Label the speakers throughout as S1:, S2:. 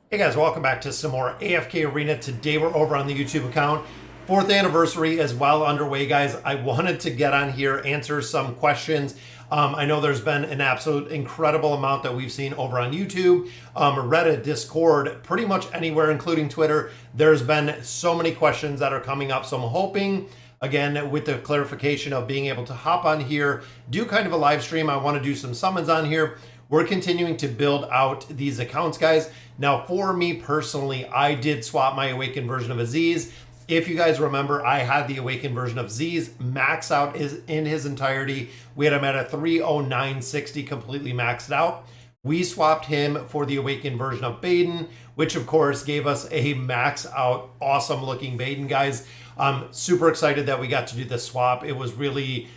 S1: Hey guys, welcome back to some more AFK Arena. Today we're over on the YouTube account. 4th anniversary is well underway, guys. I wanted to get on here, answer some questions. I know there's been an absolute incredible amount that we've seen over on YouTube, Reddit, Discord, pretty much anywhere, including Twitter. There's been so many questions that are coming up. So I'm hoping, again, with the clarification of being able to hop on here, do kind of a live stream. I want to do some summons on here. We're continuing to build out these accounts, guys. Now, for me personally, I did swap my Awakened version of Aziz. If you guys remember, I had the Awakened version of Aziz max out in his entirety. We had him at a 30960 completely maxed out. We swapped him for the Awakened version of Baden, which of course gave us a max out, awesome looking Baden, guys. I'm super excited that we got to do this swap. It was really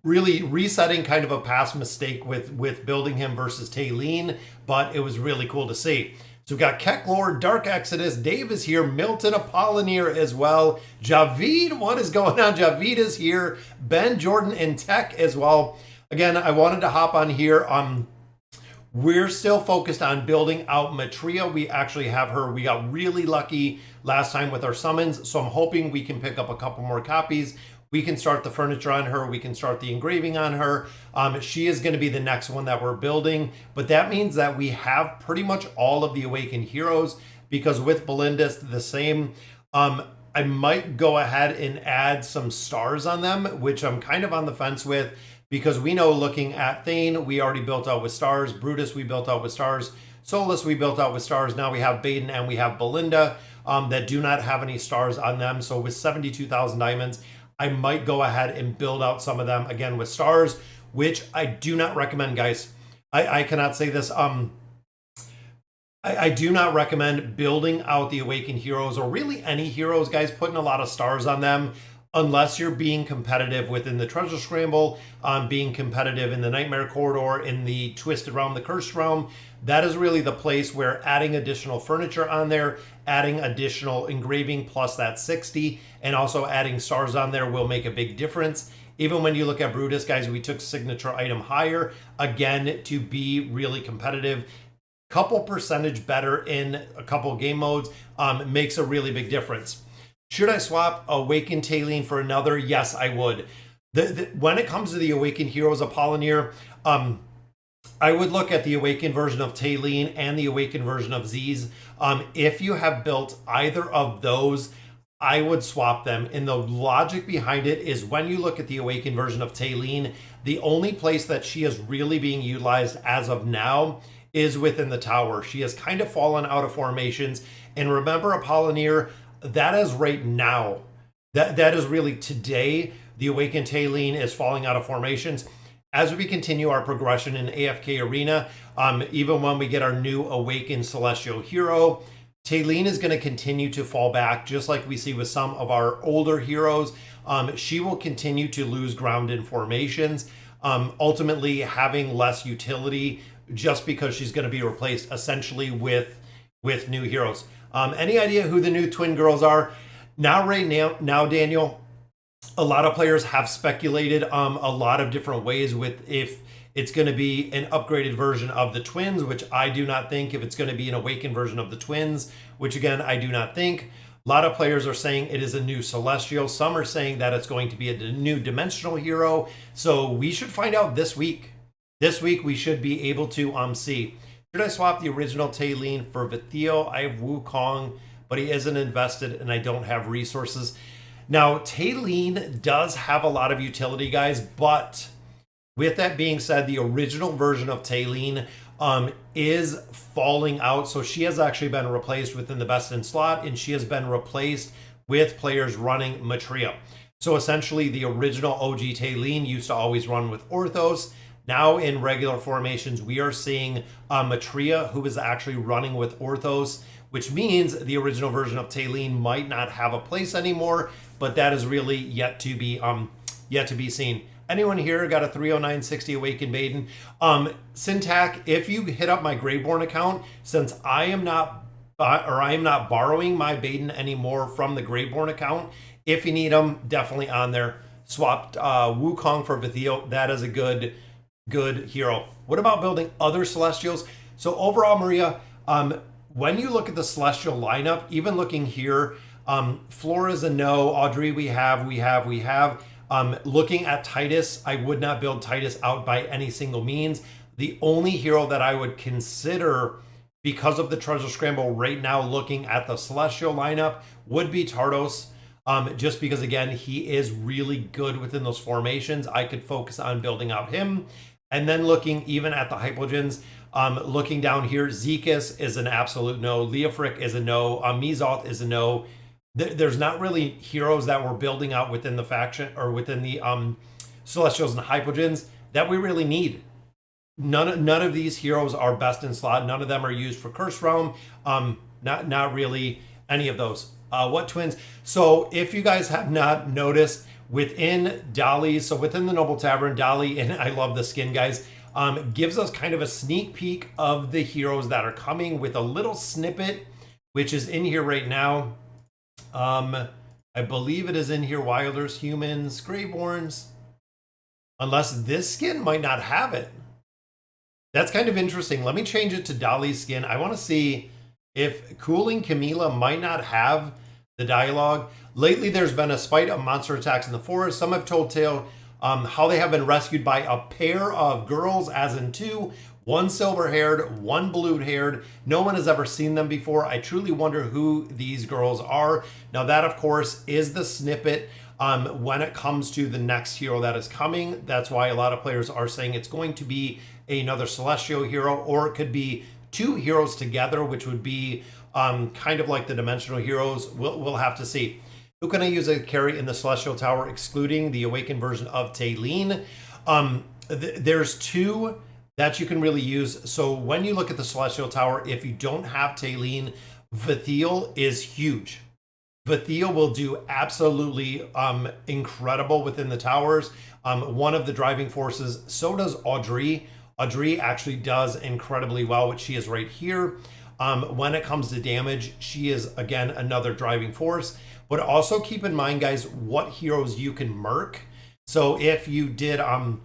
S1: resetting kind of a past mistake with building him versus Taylene, but it was really cool to see. So we've got Keklor, Dark Exodus, Dave is here, Milton Apollinaire as well, Javid, what is going on? Javid is here, Ben, Jordan, and Tech as well. Again, I wanted to hop on here. We're still focused on building out Matria. We actually have her. We got really lucky last time with our summons, so I'm hoping we can pick up a couple more copies. We can start the furniture on her. We can start the engraving on her. She is going to be the next one that we're building. But that means that we have pretty much all of the Awakened heroes, because with Belinda, it's the same. I might go ahead and add some stars on them, which I'm kind of on the fence with, because we know looking at Thane, we already built out with stars. Brutus, we built out with stars. Solus, we built out with stars. Now we have Baden and we have Belinda that do not have any stars on them. So with 72,000 diamonds, I might go ahead and build out some of them again with stars, which I do not recommend, guys. I cannot say this. I do not recommend building out the Awakened heroes, or really any heroes, guys, putting a lot of stars on them, unless you're being competitive within the Treasure Scramble, being competitive in the Nightmare Corridor, in the Twisted Realm, the Cursed Realm. That is really the place where adding additional furniture on there, adding additional engraving plus that 60, and also adding stars on there will make a big difference. Even when you look at Brutus, guys, we took signature item higher, again, to be really competitive. Couple percentage better in a couple game modes makes a really big difference. Should I swap Awakened Taylene for another? Yes, I would. When it comes to the Awakened heroes, Apollinaire, I would look at the Awakened version of Taylene and the Awakened version of Ziz. If you have built either of those, I would swap them. And the logic behind it is, when you look at the Awakened version of Taylene, the only place that she is really being utilized as of now is within the tower. She has kind of fallen out of formations. And remember, Apollinaire, that is right now. That is really today. The Awakened Taylene is falling out of formations. As we continue our progression in AFK Arena, even when we get our new Awakened Celestial hero, Taylene is going to continue to fall back, just like we see with some of our older heroes. She will continue to lose ground in formations, ultimately having less utility, just because she's going to be replaced essentially with new heroes. Any idea who the new twin girls are? Right now, Daniel, a lot of players have speculated a lot of different ways with if it's going to be an upgraded version of the twins, which I do not think. If it's going to be an Awakened version of the twins, which again, I do not think. A lot of players are saying it is a new Celestial. Some are saying that it's going to be a new dimensional hero. So we should find out this week. This week, we should be able to see. Should I swap the original Taylene for Vithio? I have Wukong, but he isn't invested and I don't have resources. Now, Taylene does have a lot of utility, guys, but with that being said, the original version of Taylene is falling out. So she has actually been replaced within the best in slot, and she has been replaced with players running Matria. So essentially, the original OG Taylene used to always run with Orthos. Now in regular formations, we are seeing Matria, who is actually running with Orthos, which means the original version of Taylene might not have a place anymore, but that is really yet to be seen. Anyone here got a 30960 Awakened Baden? Syntac, if you hit up my Greyborn account, since I am not borrowing my Baden anymore from the Greyborn account, if you need them, definitely on there. Swapped Wukong for Vithio. That is a good hero. What about building other Celestials? So overall, Maria, When you look at the Celestial lineup, even looking here, Flora's a no. Audrey, we have. Looking at Titus, I would not build Titus out by any single means. The only hero that I would consider because of the Treasure Scramble right now, looking at the Celestial lineup, would be Tardos. Just because, again, he is really good within those formations. I could focus on building out him. And then looking even at the Hypogens, looking down here, Zekus is an absolute no. Leofric is a no. Mizoth is a no. There's not really heroes that we're building out within the faction or within the Celestials and Hypogens that we really need. None of these heroes are best in slot. None of them are used for Curse Realm. Not really any of those. What twins? So if you guys have not noticed, within Dolly's, so within the Noble Tavern, Dolly, and I love the skin, guys, gives us kind of a sneak peek of the heroes that are coming with a little snippet, which is in here right now. I believe it is in here. Wilders, Humans, Greyborns. Unless this skin might not have it. That's kind of interesting. Let me change it to Dolly's skin. I want to see if Cooling Camila might not have the dialogue. Lately, there's been a spite of monster attacks in the forest. Some have told tale how they have been rescued by a pair of girls, as in two, one silver-haired, one blue-haired. No one has ever seen them before. I truly wonder who these girls are. Now, that, of course, is the snippet when it comes to the next hero that is coming. That's why a lot of players are saying it's going to be another Celestial hero, or it could be two heroes together, which would be kind of like the Dimensional heroes. We'll have to see. Who can I use as a carry in the Celestial Tower, excluding the Awakened version of Taylene? There's two that you can really use. So when you look at the Celestial Tower, if you don't have Taylene, Vithiel is huge. Vithiel will do absolutely incredible within the towers. One of the driving forces. So does Audrey. Audrey actually does incredibly well, which she is right here. When it comes to damage, she is, again, another driving force. But also keep in mind, guys, what heroes you can merc. So if you did or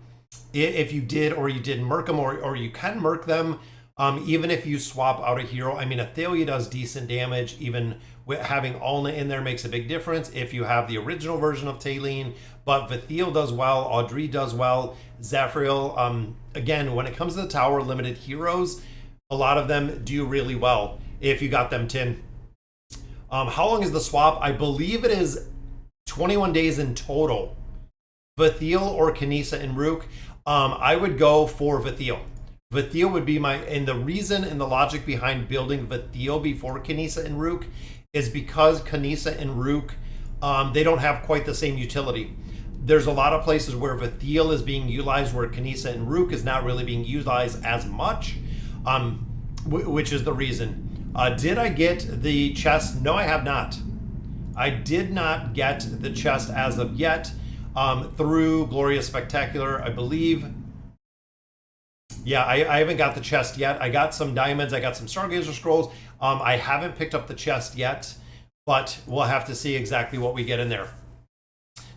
S1: you didn't merc them, or you can merc them, even if you swap out a hero. I mean, Athalia does decent damage. Even with having Alna in there makes a big difference if you have the original version of Taylene. But Vithiel does well. Audrey does well. Zephyriel, again, when it comes to the tower limited heroes, a lot of them do really well if you got them tin. How long is the swap? I believe it is 21 days in total. Vithiel or Kanisa and Rook. I would go for Vithiel. Vithiel would be and the reason and the logic behind building Vithiel before Kanisa and Rook is because Kanisa and Rook, they don't have quite the same utility. There's a lot of places where Vithiel is being utilized where Kanisa and Rook is not really being utilized as much, which is the reason. Did I get the chest? No, I have not. I did not get the chest as of yet through Glorious Spectacular, I believe. Yeah, I haven't got the chest yet. I got some diamonds. I got some Stargazer scrolls. I haven't picked up the chest yet, but we'll have to see exactly what we get in there.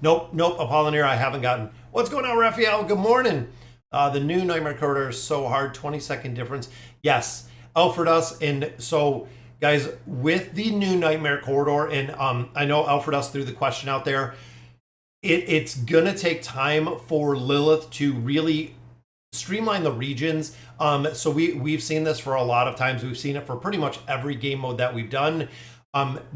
S1: Nope, Apollinaire, I haven't gotten. What's going on, Raphael? Good morning. The new Nightmare Corridor is so hard. 20-second difference. Yes, Alfredus. And so, guys, with the new Nightmare Corridor, and I know Alfredus threw the question out there, it's going to take time for Lilith to really streamline the regions. So we've seen this for a lot of times. We've seen it for pretty much every game mode that we've done.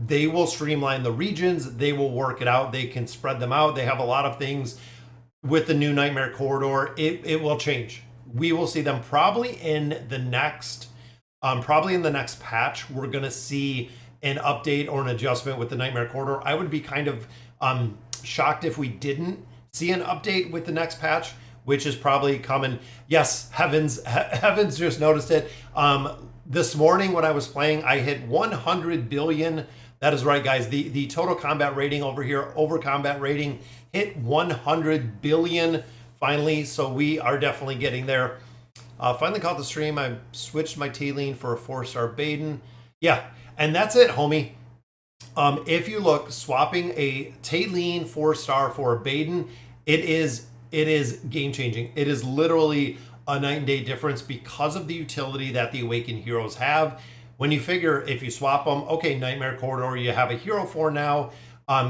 S1: They will streamline the regions. They will work it out. They can spread them out. They have a lot of things with the new Nightmare Corridor. It will change. We will see them probably in the next patch. We're going to see an update or an adjustment with the Nightmare Corridor. I would be kind of shocked if we didn't see an update with the next patch, which is probably coming. Yes, Heavens just noticed it. This morning when I was playing, I hit 100 billion. That is right, guys. The total combat rating over here, over combat rating, hit 100 billion finally. So we are definitely getting there. Finally caught the stream. I switched my Taylene for a 4-star Baden. Yeah, and that's it, homie. If you look, swapping a Taylene 4-star for a Baden, it is game changing. It is literally a night and day difference because of the utility that the Awakened Heroes have. When you figure if you swap them, okay, Nightmare Corridor, you have a hero for now.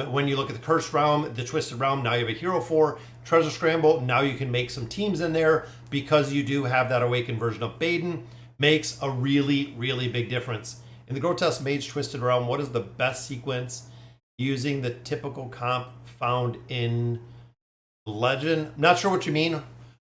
S1: When you look at the Cursed Realm, the Twisted Realm, now you have a hero for. Treasure Scramble, now you can make some teams in there because you do have that Awakened version of Baden. Makes a really, really big difference. In the Grotesque Mage Twisted Realm, what is the best sequence using the typical comp found in Legend? Not sure what you mean.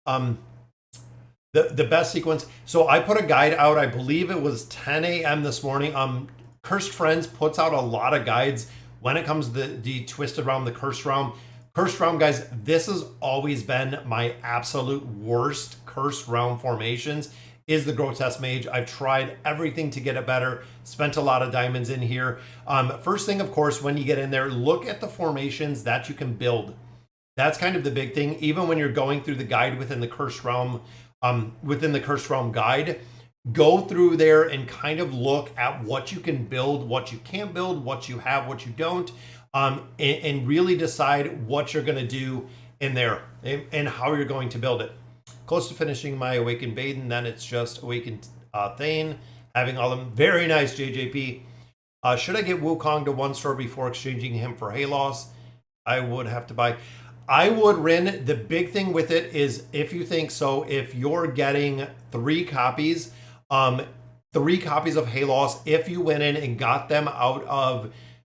S1: The best sequence. So I put a guide out, I believe it was 10 a.m. this morning. Cursed Friends puts out a lot of guides when it comes to the Twisted Realm, the Cursed Realm. Cursed Realm, guys, this has always been my absolute worst Cursed Realm formations, is the Grotesque Mage. I've tried everything to get it better, spent a lot of diamonds in here. First thing, of course, when you get in there, look at the formations that you can build. That's kind of the big thing. Even when you're going through the guide within the Cursed Realm, guide, go through there and kind of look at what you can build, what you can't build, what you have, what you don't, and really decide what you're going to do in there and how you're going to build it. Close to finishing my Awakened Baden, then it's just Awakened Thane, having all of them. Very nice, JJP. Should I get Wukong to 1-star before exchanging him for Halos? I would have to buy. I would, Rin. The big thing with it is if you think so, if you're getting 3 copies of Halos, if you went in and got them out of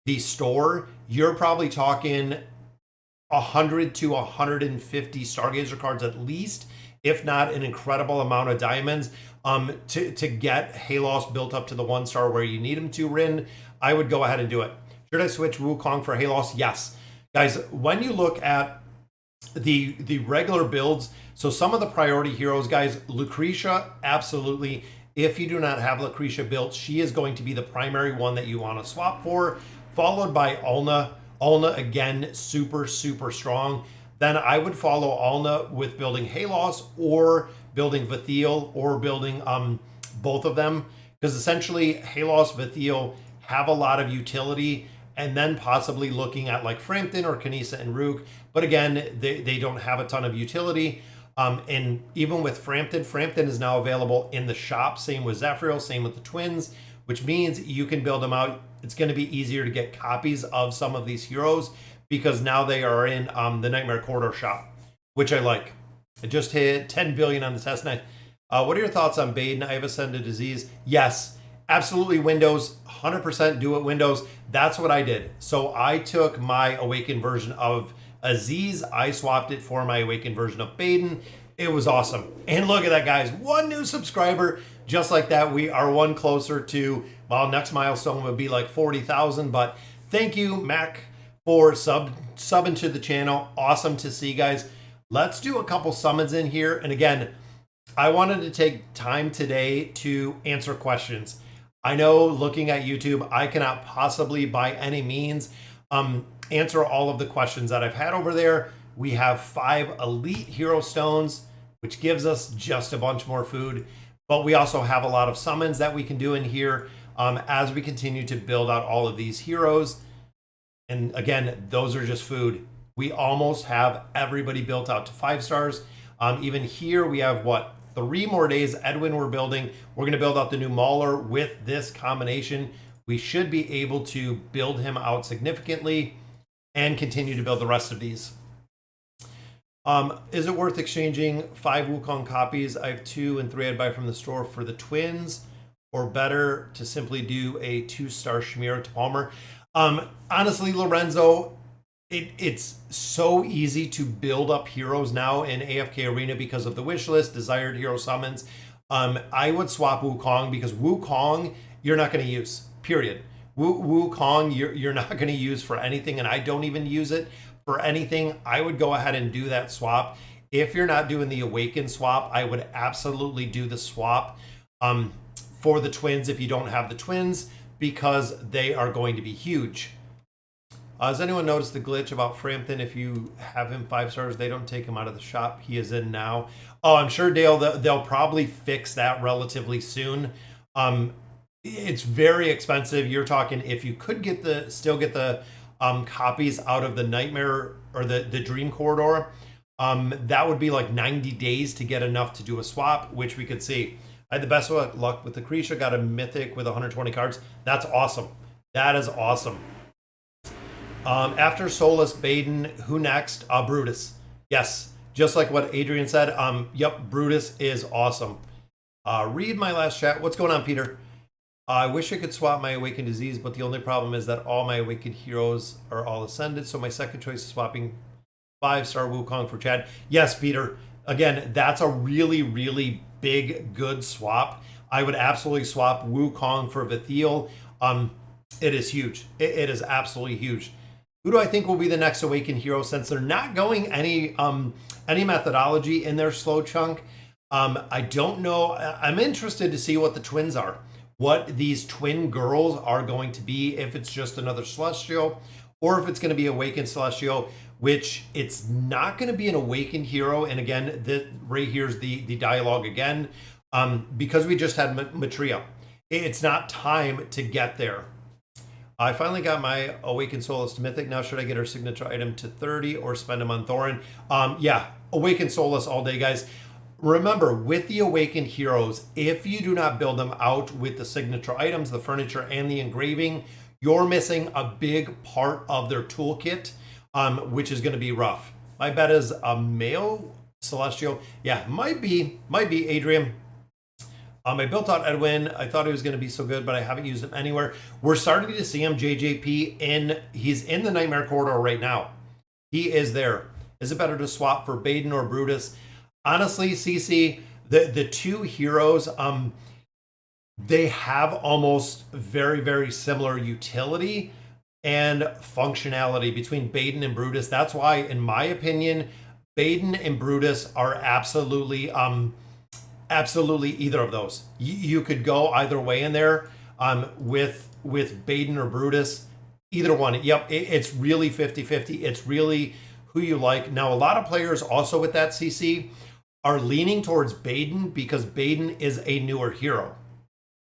S1: the store, you're probably talking 100 to 150 Stargazer cards at least, if not an incredible amount of diamonds to get Halos built up to the 1-star where you need them to, Rin. I would go ahead and do it. Should I switch Wukong for Halos? Yes. Guys, when you look at the regular builds, so some of the priority heroes, guys, Lucretia, absolutely. If you do not have Lucretia built, she is going to be the primary one that you want to swap for, followed by Ulna. Ulna, again, super, super strong. Then I would follow Ulna with building Halos or building Vathiel or building both of them, because essentially Halos, Vathiel have a lot of utility, and then possibly looking at like Frampton or Kanisa and Rook. But again, they don't have a ton of utility. And even with Frampton is now available in the shop. Same with Zephyriel, same with the Twins, which means you can build them out. It's going to be easier to get copies of some of these heroes because now they are in the Nightmare Corridor shop, which I like. I just hit 10 billion on the test net. What are your thoughts on Baden? I have Ascended Disease. Yes, absolutely Windows, 100% do it Windows. That's what I did. So I took my Awakened version of Aziz. I swapped it for my Awakened version of Baden. It was awesome. And look at that, guys. 1 new subscriber. Just like that, we are 1 closer to, well, next milestone would be like 40,000. But thank you, Mac, for subbing to the channel. Awesome to see, guys. Let's do a couple summons in here. And again, I wanted to take time today to answer questions. I know looking at YouTube, I cannot possibly by any means answer all of the questions that I've had over there. We have 5 elite hero stones, which gives us just a bunch more food. But we also have a lot of summons that we can do in here as we continue to build out all of these heroes. And again, those are just food. We almost have everybody built out to 5 stars. Even here, we have what? 3 more days. Edwin, we're building. We're going to build out the new Mauler with this combination. We should be able to build him out significantly and continue to build the rest of these. Is it worth exchanging 5 Wukong copies? I have 2 and 3 I'd buy from the store for the Twins, or better to simply do a 2-star Chimera to Palmer. Honestly, Lorenzo, it's so easy to build up heroes now in AFK Arena because of the wish list, desired hero summons. I would swap Wukong because Wukong you're not going to use, period. Wukong you're not going to use for anything, and I don't even use it for anything. I would go ahead and do that swap. If you're not doing the Awaken swap, I would absolutely do the swap for the Twins if you don't have the Twins, because they are going to be huge. Has anyone noticed the glitch about Frampton? If you have him 5 stars, they don't take him out of the shop he is in now. Oh, I'm sure, Dale, they'll probably fix that relatively soon. It's very expensive. You're talking if you could still get the copies out of the Nightmare or the Dream Corridor. that would be like 90 days to get enough to do a swap, which we could see. I had the best luck with the Lucretia, got a mythic with 120 cards. That's awesome. That is awesome. After Solus, Baden, who next? Brutus. Yes, just like what Adrian said. Yep, Brutus is awesome. Read my last chat. What's going on, Peter? I wish I could swap my Awakened Disease, but the only problem is that all my Awakened heroes are all ascended, so my second choice is swapping 5-star Wukong for Chad. Yes, Peter. Again, that's a really, really big, good swap. I would absolutely swap Wukong for Vithiel. It is huge. It is absolutely huge. Who do I think will be the next Awakened hero, since they're not going any methodology in their slow chunk? I don't know. I'm interested to see what the twins are, what these twin girls are going to be, if it's just another Celestial or if it's going to be Awakened Celestial, which it's not going to be an Awakened hero. And again, right here's the dialogue again, because we just had Matria. It's not time to get there. I finally got my Awakened Solus to Mythic. Now should I get her signature item to 30 or spend them on Thorin? Yeah, Awakened Solus all day, guys. Remember, with the Awakened heroes, if you do not build them out with the signature items, the furniture, and the engraving, you're missing a big part of their toolkit, which is going to be rough. My bet is a male Celestial. Yeah, might be Adrian. I built out Edwin. I thought he was going to be so good, but I haven't used him anywhere. We're starting to see him, JJP, he's in the Nightmare Corridor right now. He is there. Is it better to swap for Baden or Brutus? Honestly, CC, the two heroes, they have almost very, very similar utility and functionality between Baden and Brutus. That's why, in my opinion, Baden and Brutus are absolutely either of those. You could go either way in there, with Baden or Brutus, either one. Yep, it's really 50-50. It's really who you like. Now, a lot of players also with that CC are leaning towards Baden because Baden is a newer hero.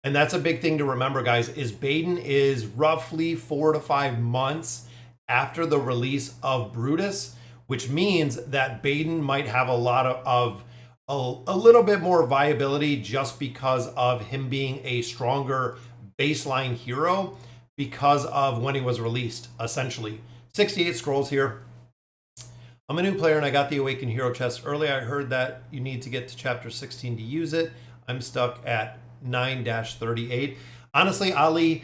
S1: And that's a big thing to remember, guys, is Baden is roughly 4 to 5 months after the release of Brutus, which means that Baden might have a lot of a little bit more viability just because of him being a stronger baseline hero because of when he was released, essentially. 68 scrolls here. I'm a new player and I got the Awakened Hero chest early. I heard that you need to get to chapter 16 to use it. I'm stuck at 9-38. Honestly, Ali,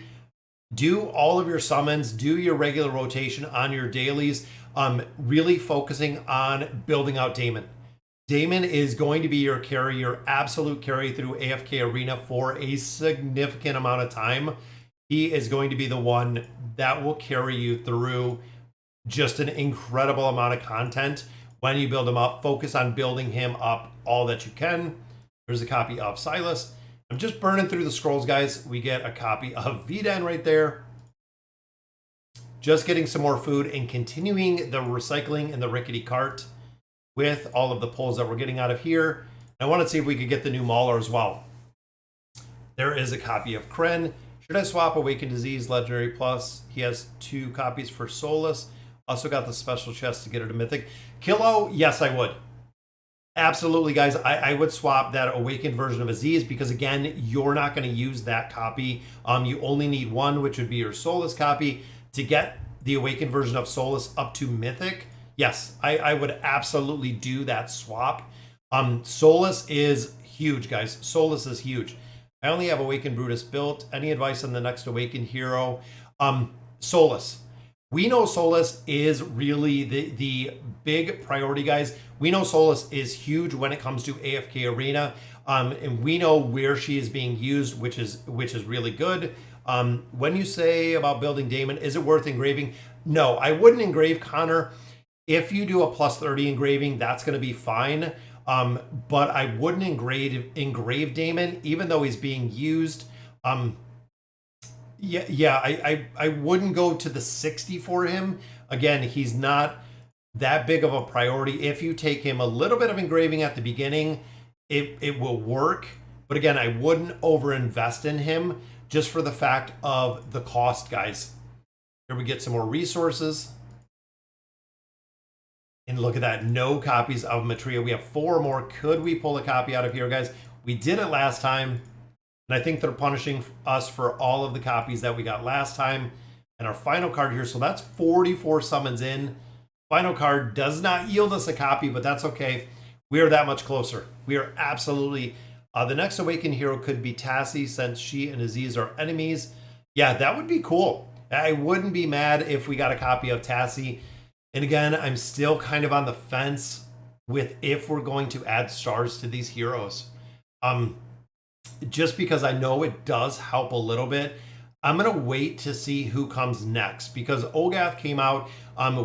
S1: do all of your summons, do your regular rotation on your dailies, really focusing on building out Damon. Damon is going to be your carry, your absolute carry through AFK Arena for a significant amount of time. He is going to be the one that will carry you through just an incredible amount of content when you build him up. Focus on building him up all that you can. There's a copy of Silas. I'm just burning through the scrolls, guys. We get a copy of Vden right there. Just getting some more food and continuing the recycling in the rickety cart with all of the pulls that we're getting out of here. I want to see if we could get the new Mauler as well. There is a copy of Kren. Should I swap Awakened Disease Legendary Plus? He has 2 copies for Solus. Also got the special chest to get her to Mythic. Kilo, yes, I would. Absolutely, guys. I would swap that Awakened version of Aziz because, again, you're not going to use that copy. You only need one, which would be your Solus copy. To get the Awakened version of Solus up to Mythic, yes, I would absolutely do that swap. Solus is huge, guys. Solus is huge. I only have Awakened Brutus built. Any advice on the next Awakened hero? Solus. We know Solus is really the big priority, guys. We know Solus is huge when it comes to AFK Arena, and we know where she is being used, which is really good. When you say about building Damon, is it worth engraving? No, I wouldn't engrave Connor. If you do a plus 30 engraving, that's going to be fine. But I wouldn't engrave Damon, even though he's being used. I wouldn't go to the 60 for him. Again, he's not that big of a priority. If you take him a little bit of engraving at the beginning, it will work. But again, I wouldn't overinvest in him just for the fact of the cost, guys. Here we get some more resources. And look at that, no copies of Matria. We have 4 more. Could we pull a copy out of here, guys? We did it last time, and I think they're punishing us for all of the copies that we got last time. And our final card here, so that's 44 summons in. Final card does not yield us a copy, but that's okay. We are that much closer. We are absolutely... the next Awakened Hero could be Tassie, since she and Aziz are enemies. Yeah, that would be cool. I wouldn't be mad if we got a copy of Tassie. And again, I'm still kind of on the fence with if we're going to add stars to these heroes. Just because I know it does help a little bit. I'm going to wait to see who comes next, because Olgath came out.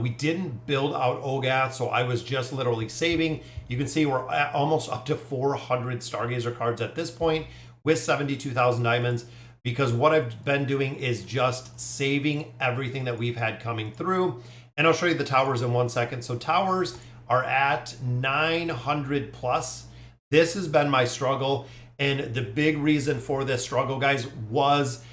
S1: We didn't build out Olgath, so I was just literally saving. You can see we're at almost up to 400 Stargazer cards at this point with 72,000 diamonds, because what I've been doing is just saving everything that we've had coming through. And I'll show you the towers in 1 second. So towers are at 900 plus. This has been my struggle. And the big reason for this struggle, guys, was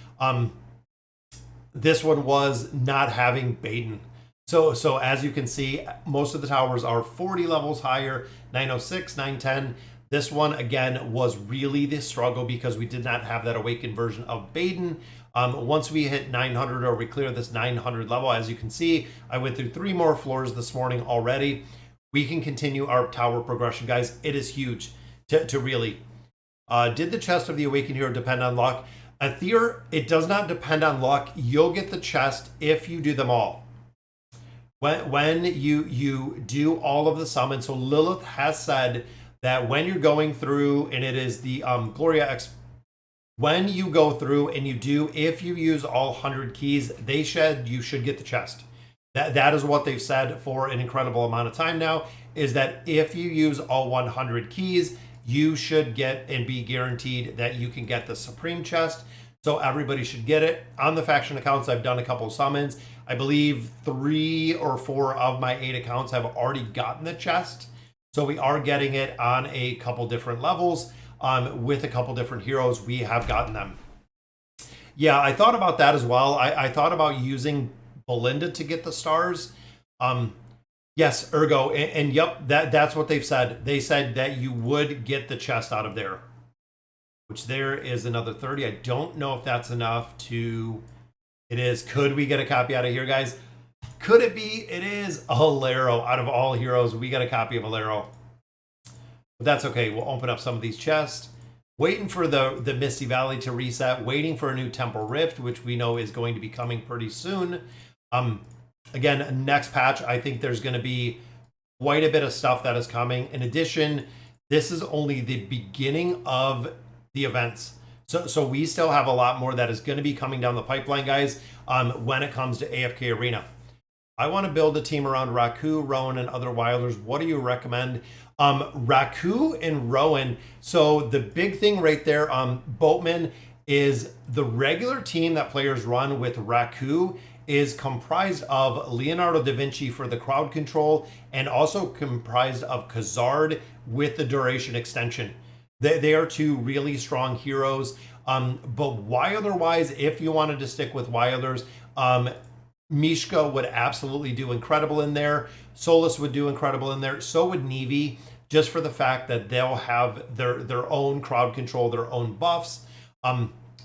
S1: this one was not having Baden. So as you can see, most of the towers are 40 levels higher, 906, 910. This one, again, was really the struggle because we did not have that awakened version of Baden. Once we hit 900, or we clear this 900 level, as you can see, I went through 3 more floors this morning already. We can continue our tower progression, guys. It is huge to really... did the chest of the Awakened Hero depend on luck? Aether, it does not depend on luck. You'll get the chest if you do them all. When you do all of the summons, so Lilith has said that when you're going through, and it is the Gloria X, when you go through and you do, if you use all 100 keys, you should get the chest. That is what they've said for an incredible amount of time now, is that if you use all 100 keys, you should get and be guaranteed that you can get the Supreme chest. So everybody should get it. On the faction accounts, I've done a couple summons. I believe 3 or 4 of my 8 accounts have already gotten the chest. So we are getting it on a couple different levels. With a couple different heroes, we have gotten them. Yeah, I thought about that as well. I thought about using Belinda to get the stars. Yes, Ergo, and yep, that's what they've said. They said that you would get the chest out of there, which there is another 30. I don't know if that's enough to... It is. Could we get a copy out of here, guys? Could it be? It is. Alero. Out of all heroes, we got a copy of Alero. But that's okay. We'll open up some of these chests. Waiting for the Misty Valley to reset. Waiting for a new Temple Rift, which we know is going to be coming pretty soon. Again, next patch, I think there's going to be quite a bit of stuff that is coming. In addition, this is only the beginning of the events. So we still have a lot more that is going to be coming down the pipeline, guys, when it comes to AFK Arena. I want to build a team around Raku, Rowan, and other Wilders. What do you recommend? Raku and Rowan. So the big thing right there, Boatman, is the regular team that players run with Raku is comprised of Leonardo da Vinci for the crowd control, and also comprised of Khazard with the duration extension. They are 2 really strong heroes. But Wilder-wise, if you wanted to stick with Wilders, Mishka would absolutely do incredible in there. Solus would do incredible in there. So would Nevi, just for the fact that they'll have their own crowd control, their own buffs,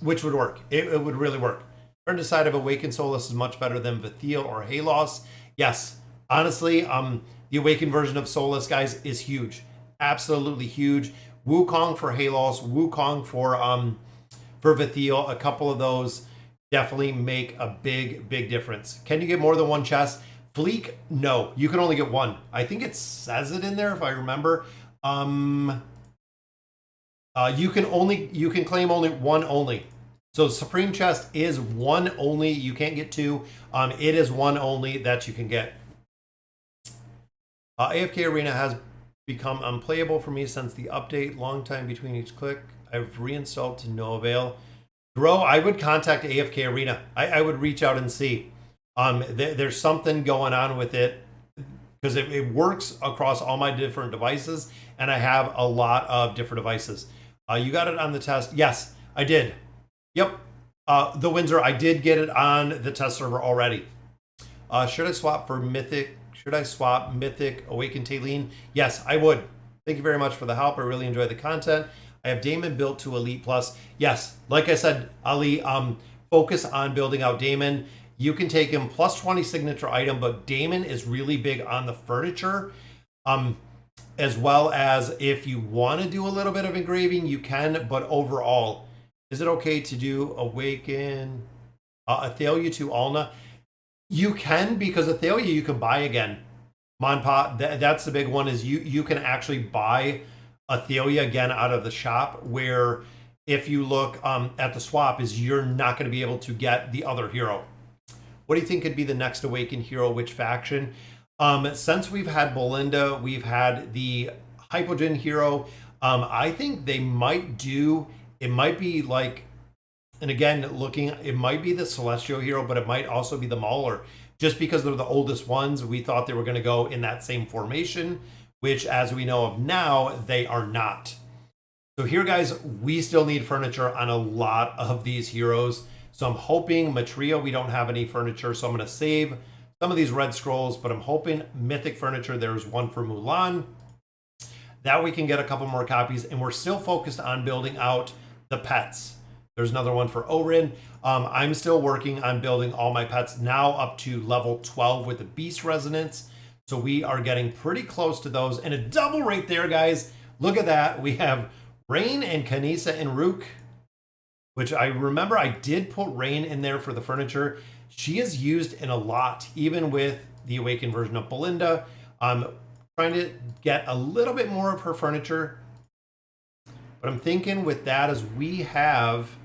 S1: which would work. It would really work. Friend side of Awakened Solus is much better than Vithiel or Halos. Yes, honestly, the Awakened version of Solus, guys, is huge. Absolutely huge. Wukong for Halos, Wukong for Vithiel. A couple of those definitely make a big difference. Can you get more than 1 chest? Fleek, no. You can only get 1. I think it says it in there if I remember. You can claim only 1 only. So Supreme chest is 1 only. You can't get 2. It is 1 only that you can get. AFK Arena has become unplayable for me since the update. Long time between each click. I've reinstalled to no avail. Grow, I would contact AFK Arena. I would reach out and see. There's something going on with it, because it works across all my different devices, and I have a lot of different devices. You got it on the test? Yes, I did. Yep. The Windsor, I did get it on the test server already. Should I swap for Mythic should I swap Mythic Awakened Tailene? Yes, I would. Thank you very much for the help. I really enjoy the content. I have Damon built to Elite Plus. Yes, like I said, Ali, focus on building out Damon. You can take him plus 20 signature item, but Damon is really big on the furniture. As well as if you want to do a little bit of engraving, you can, but overall, is it okay to do Awaken Athalia to Alna? You can, because Athalia you can buy again. Monpa, that's the big one, is you can actually buy Athalia again out of the shop, where if you look at the swap, is you're not going to be able to get the other hero. What do you think could be the next Awakened hero, which faction? Since we've had Belinda, we've had the Hypogen hero. I think they might do, it might be like, and again, looking, it might be the Celestial hero, but it might also be the Mauler. Just because they're the oldest ones, we thought they were going to go in that same formation, which as we know of now, they are not. So here, guys, we still need furniture on a lot of these heroes. So I'm hoping Matria, we don't have any furniture, so I'm going to save some of these red scrolls, but I'm hoping Mythic furniture, there's one for Mulan, that we can get a couple more copies, and we're still focused on building out the pets. There's another one for Orin. I'm still working on building all my pets now up to level 12 with the Beast Resonance. So we are getting pretty close to those. And a double right there, guys. Look at that. We have Rain and Kanisa and Rook, which I remember I did put Rain in there for the furniture. She is used in a lot, even with the Awakened version of Belinda. I'm trying to get a little bit more of her furniture. But I'm thinking with that is we have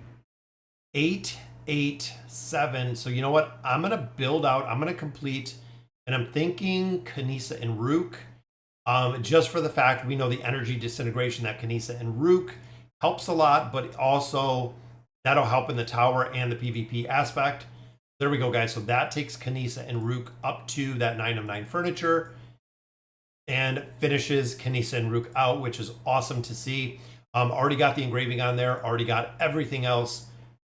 S1: 8, 8, 7. So you know what? I'm going to build out, I'm going to complete, and I'm thinking Kanisa and Rook. Just for the fact we know the energy disintegration that Kanisa and Rook helps a lot, but also that'll help in the tower and the PvP aspect. There we go, guys. So that takes Kanisa and Rook up to that 9 of 9 furniture and finishes Kanisa and Rook out, which is awesome to see. Already got the engraving on there, already got everything else.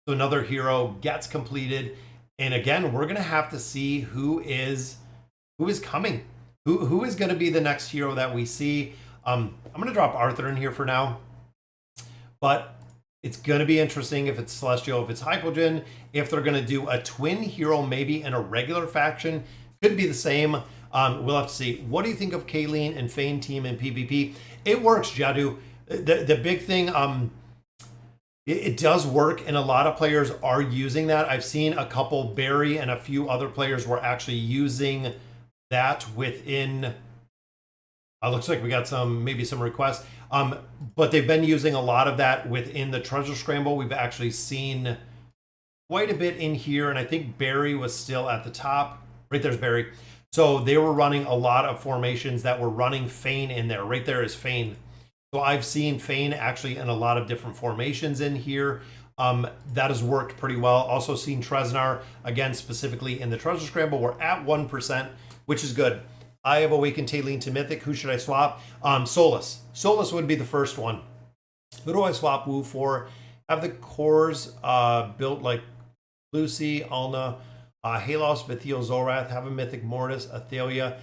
S1: So another hero gets completed. And again, we're going to have to see who is coming. Who is going to be the next hero that we see. I'm going to drop Arthur in here for now. But it's going to be interesting if it's Celestial, if it's Hypogen, if they're going to do a twin hero, maybe in a regular faction. Could be the same. We'll have to see. What do you think of Kayleen and Fane team in PvP? It works, Jadu. The big thing, it does work, and a lot of players are using that. I've seen a couple, Barry and a few other players were actually using that within. Looks like we got maybe some requests. But they've been using a lot of that within the Treasure Scramble. We've actually seen quite a bit in here, and I think Barry was still at the top. Right there's Barry. So they were running a lot of formations that were running Fane in there. Right there is Fane. So I've seen Fane actually in a lot of different formations in here. That has worked pretty well. Also seen Treznar, again, specifically in the Treasure Scramble. We're at 1%, which is good. I have Awakened Tailene to Mythic. Who should I swap? Solus. Solus would be the first one. Who do I swap Wu for? Have the cores built like Lucy, Alna, Halos, Vithio, Zorath. Have a Mythic Mortis, Athalia.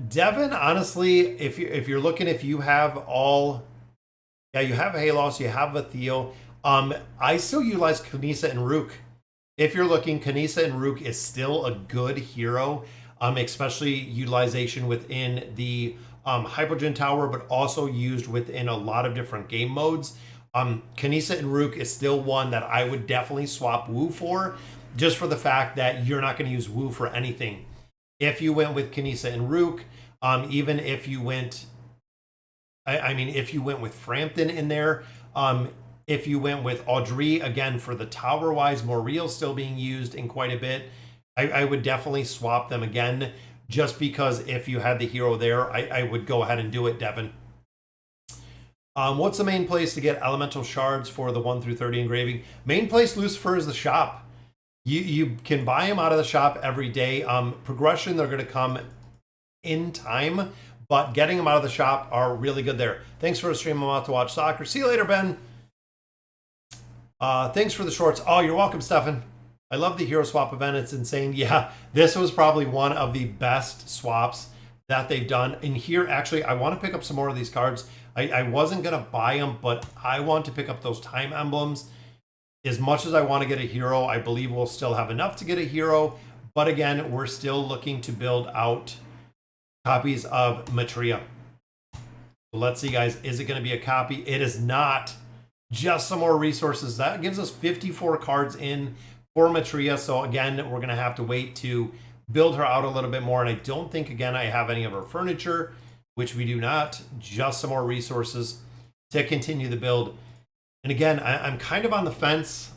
S1: Devin, honestly, if you're looking, if you have all, yeah, you have Halos, you have Vithio. I still utilize Kanisa and Rook. If you're looking, Kanisa and Rook is still a good hero. Especially utilization within the Hypogen Tower, but also used within a lot of different game modes. Kanisa and Rook is still one that I would definitely swap Wu for, just for the fact that you're not going to use Wu for anything. If you went with Kanisa and Rook, even if you went, I mean, if you went with Frampton in there, if you went with Audrey, again, for the tower-wise, Moriel still being used in quite a bit, I would definitely swap them again, just because if you had the hero there, I would go ahead and do it, Devin. What's the main place to get elemental shards for the 1 through 30 engraving? Main place, Lucifer, is the shop. You can buy them out of the shop every day. Progression, they're going to come in time, but getting them out of the shop are really good there. Thanks for the stream. I'm out to watch soccer. See you later, Ben. Thanks for the shorts. Oh, you're welcome, Stefan. I love the hero swap event. It's insane. Yeah, this was probably one of the best swaps that they've done. And here, actually, I want to pick up some more of these cards. I wasn't going to buy them, but I want to pick up those time emblems. As much as I want to get a hero, I believe we'll still have enough to get a hero. But again, we're still looking to build out copies of Matria. Let's see, guys. Is it going to be a copy? It is not. Just some more resources. That gives us 54 cards in for Matria. So again, we're going to have to wait to build her out a little bit more. And I don't think, again, I have any of her furniture, which we do not. Just some more resources to continue the build. And again, I'm kind of on the fence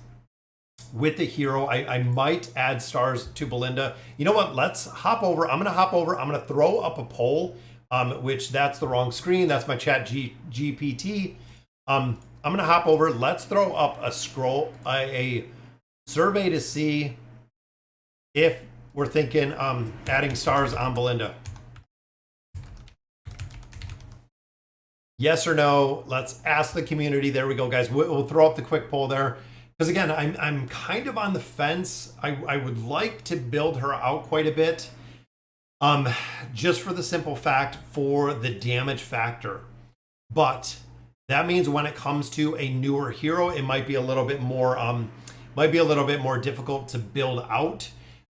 S1: with the hero. I might add stars to Belinda. You know what? Let's hop over. I'm going to hop over. I'm going to throw up a poll, which that's the wrong screen. That's my chat GPT. I'm going to hop over. Let's throw up a survey to see if we're thinking adding stars on Belinda. Yes or no? Let's ask the community. There we go, guys. We'll throw up the quick poll there. Because again, I'm kind of on the fence. I would like to build her out quite a bit. Just for the simple fact for the damage factor. But that means when it comes to a newer hero, it might be a little bit more difficult to build out,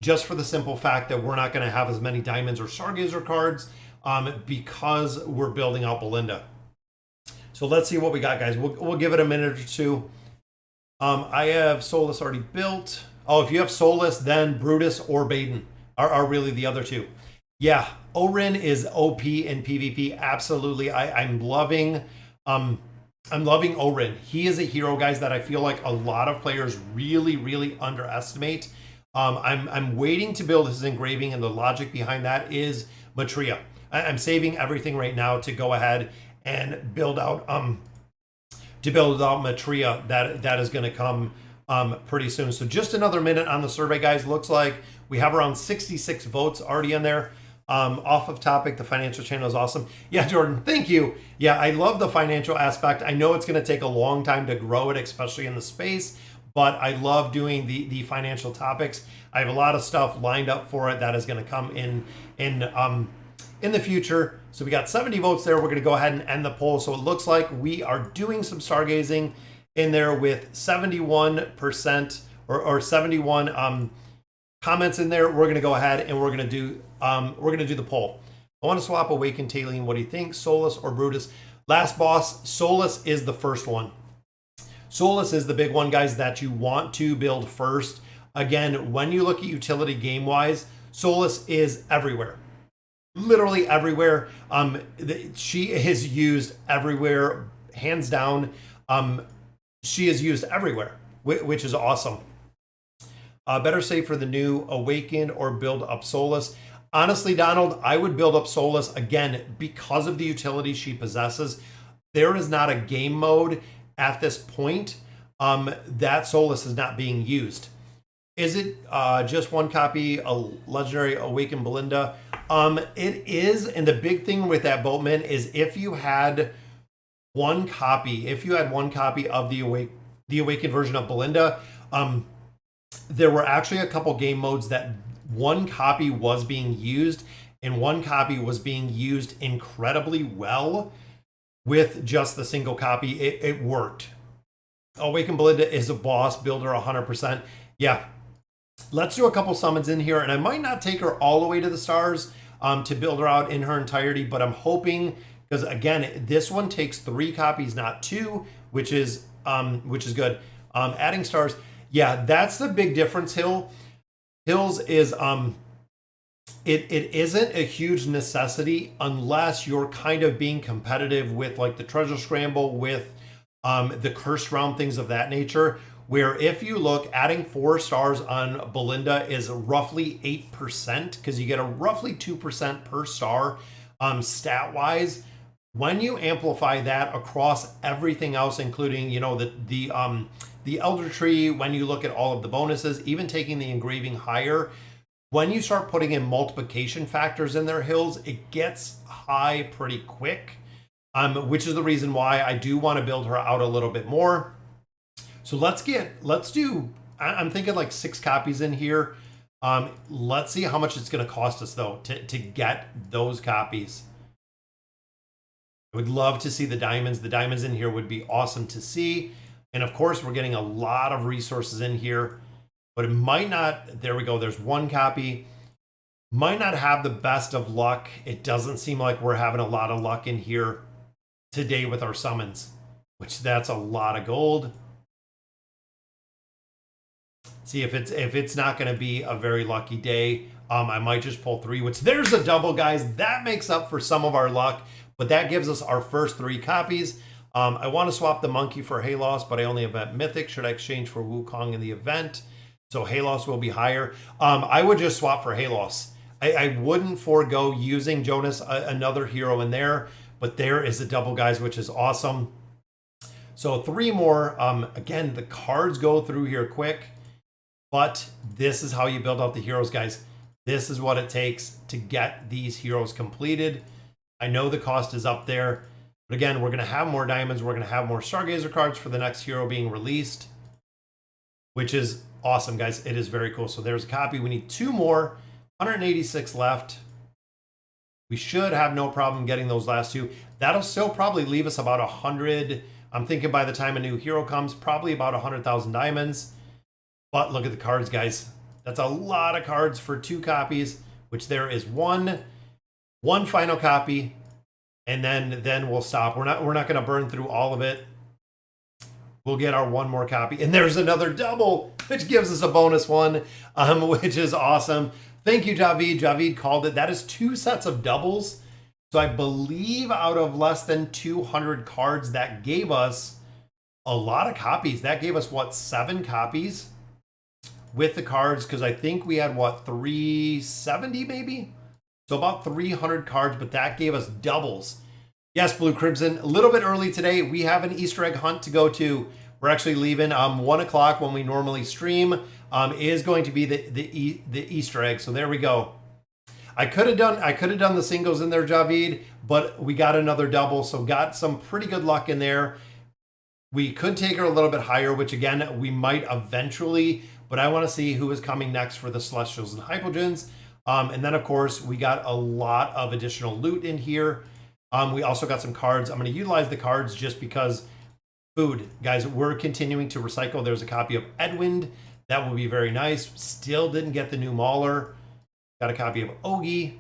S1: just for the simple fact that we're not going to have as many diamonds or stargazer cards because we're building out Belinda. So let's see what we got, guys. We'll give it a minute or two. I have Solus already built. Oh, if you have Solus, then Brutus or Baden are really the other two. Yeah, Orin is OP in PvP. Absolutely. I'm loving Orin. He is a hero, guys, that I feel like a lot of players really underestimate. I'm waiting to build his engraving, and the logic behind that is Matria. I'm saving everything right now to go ahead and build out Matria. That is going to come pretty soon. So just another minute on the survey, guys. Looks like we have around 66 votes already in there. Off of topic, the financial channel is awesome. Yeah, Jordan, thank you. Yeah, I love the financial aspect. I know it's going to take a long time to grow it, especially in the space, but I love doing the financial topics. I have a lot of stuff lined up for it that is going to come in the future. So we got 70 votes there. We're going to go ahead and end the poll. So it looks like we are doing some stargazing in there with 71% or 71 comments in there. We're going to go ahead and we're going to do the poll. I want to swap Awakened Taline. What do you think? Solus or Brutus? Last boss, Solus is the first one. Solus is the big one, guys, that you want to build first. Again, when you look at utility game-wise, Solus is everywhere. Literally everywhere. She is used everywhere, hands down. She is used everywhere, which is awesome. Better save for the new Awakened or build up Solus. Honestly, Donald, I would build up Solus again because of the utility she possesses. There is not a game mode at this point that Solus is not being used. Is it just one copy, a legendary Awakened Belinda? It is, and the big thing with that Boatman is if you had one copy of the Awakened version of Belinda, there were actually a couple game modes that one copy was being used, and one copy was being used incredibly well with just the single copy. It worked. Awakened Belinda is a boss, builder 100%. Yeah. Let's do a couple summons in here, and I might not take her all the way to the stars to build her out in her entirety, but I'm hoping, because again, this one takes 3 copies, not 2, which is good. Adding stars, yeah, that's the big difference. Hills is it isn't a huge necessity unless you're kind of being competitive with like the treasure scramble, with the cursed round, things of that nature. Where if you look, adding 4 stars on Belinda is roughly 8%, because you get a roughly 2% per star stat-wise. When you amplify that across everything else, including, you know, the Elder Tree, when you look at all of the bonuses, even taking the engraving higher, when you start putting in multiplication factors in their hills, it gets high pretty quick, which is the reason why I do want to build her out a little bit more. So let's do I'm thinking like 6 copies in here. Let's see how much it's going to cost us though to get those copies. I would love to see the diamonds. The diamonds in here would be awesome to see. And of course, we're getting a lot of resources in here, but it might not. There we go. There's 1 copy. Might not have the best of luck. It doesn't seem like we're having a lot of luck in here today with our summons, which that's a lot of gold. See if it's not going to be a very lucky day. I might just pull 3, which there's a double, guys. That makes up for some of our luck, but that gives us our first 3 copies. I want to swap the monkey for Halos, but I only have at Mythic. Should I exchange for Wukong in the event? So Halos will be higher. I would just swap for Halos. I wouldn't forego using Jonas, another hero in there, but there is a double, guys, which is awesome. So 3 more. Again, the cards go through here quick, but this is how you build out the heroes, guys. This is what it takes to get these heroes completed. I know the cost is up there, but again, we're going to have more diamonds. We're going to have more Stargazer cards for the next hero being released, which is awesome, guys. It is very cool. So there's a copy. We need 2 more. 186 left. We should have no problem getting those last 2. That'll still probably leave us about 100. I'm thinking by the time a new hero comes, probably about 100,000 diamonds. But look at the cards, guys. That's a lot of cards for 2 copies, which there is one final copy, and then we'll stop. We're not going to burn through all of it. We'll get our 1 more copy, and there's another double, which gives us a bonus 1, which is awesome. Thank you, Javid. Javid called it. That is 2 sets of doubles. So I believe out of less than 200 cards, that gave us a lot of copies. That gave us, what, 7 copies with the cards? Because I think we had, what, 370 maybe? So about 300 cards, but that gave us doubles. Yes, Blue Crimson, a little bit early today. We have an Easter egg hunt to go to. We're actually leaving 1 o'clock when we normally stream. Is going to be the Easter egg. So there we go. I could have done the singles in there, Javid, but we got another double, so got some pretty good luck in there. We could take her a little bit higher, which again we might eventually, but I want to see who is coming next for the Celestials and Hypogens. And then of course we got a lot of additional loot in here. We also got some cards. I'm going to utilize the cards just because food, guys. We're continuing to recycle. There's a copy of Edwind. That will be very nice. Still didn't get the new Mauler. Got a copy of Ogie.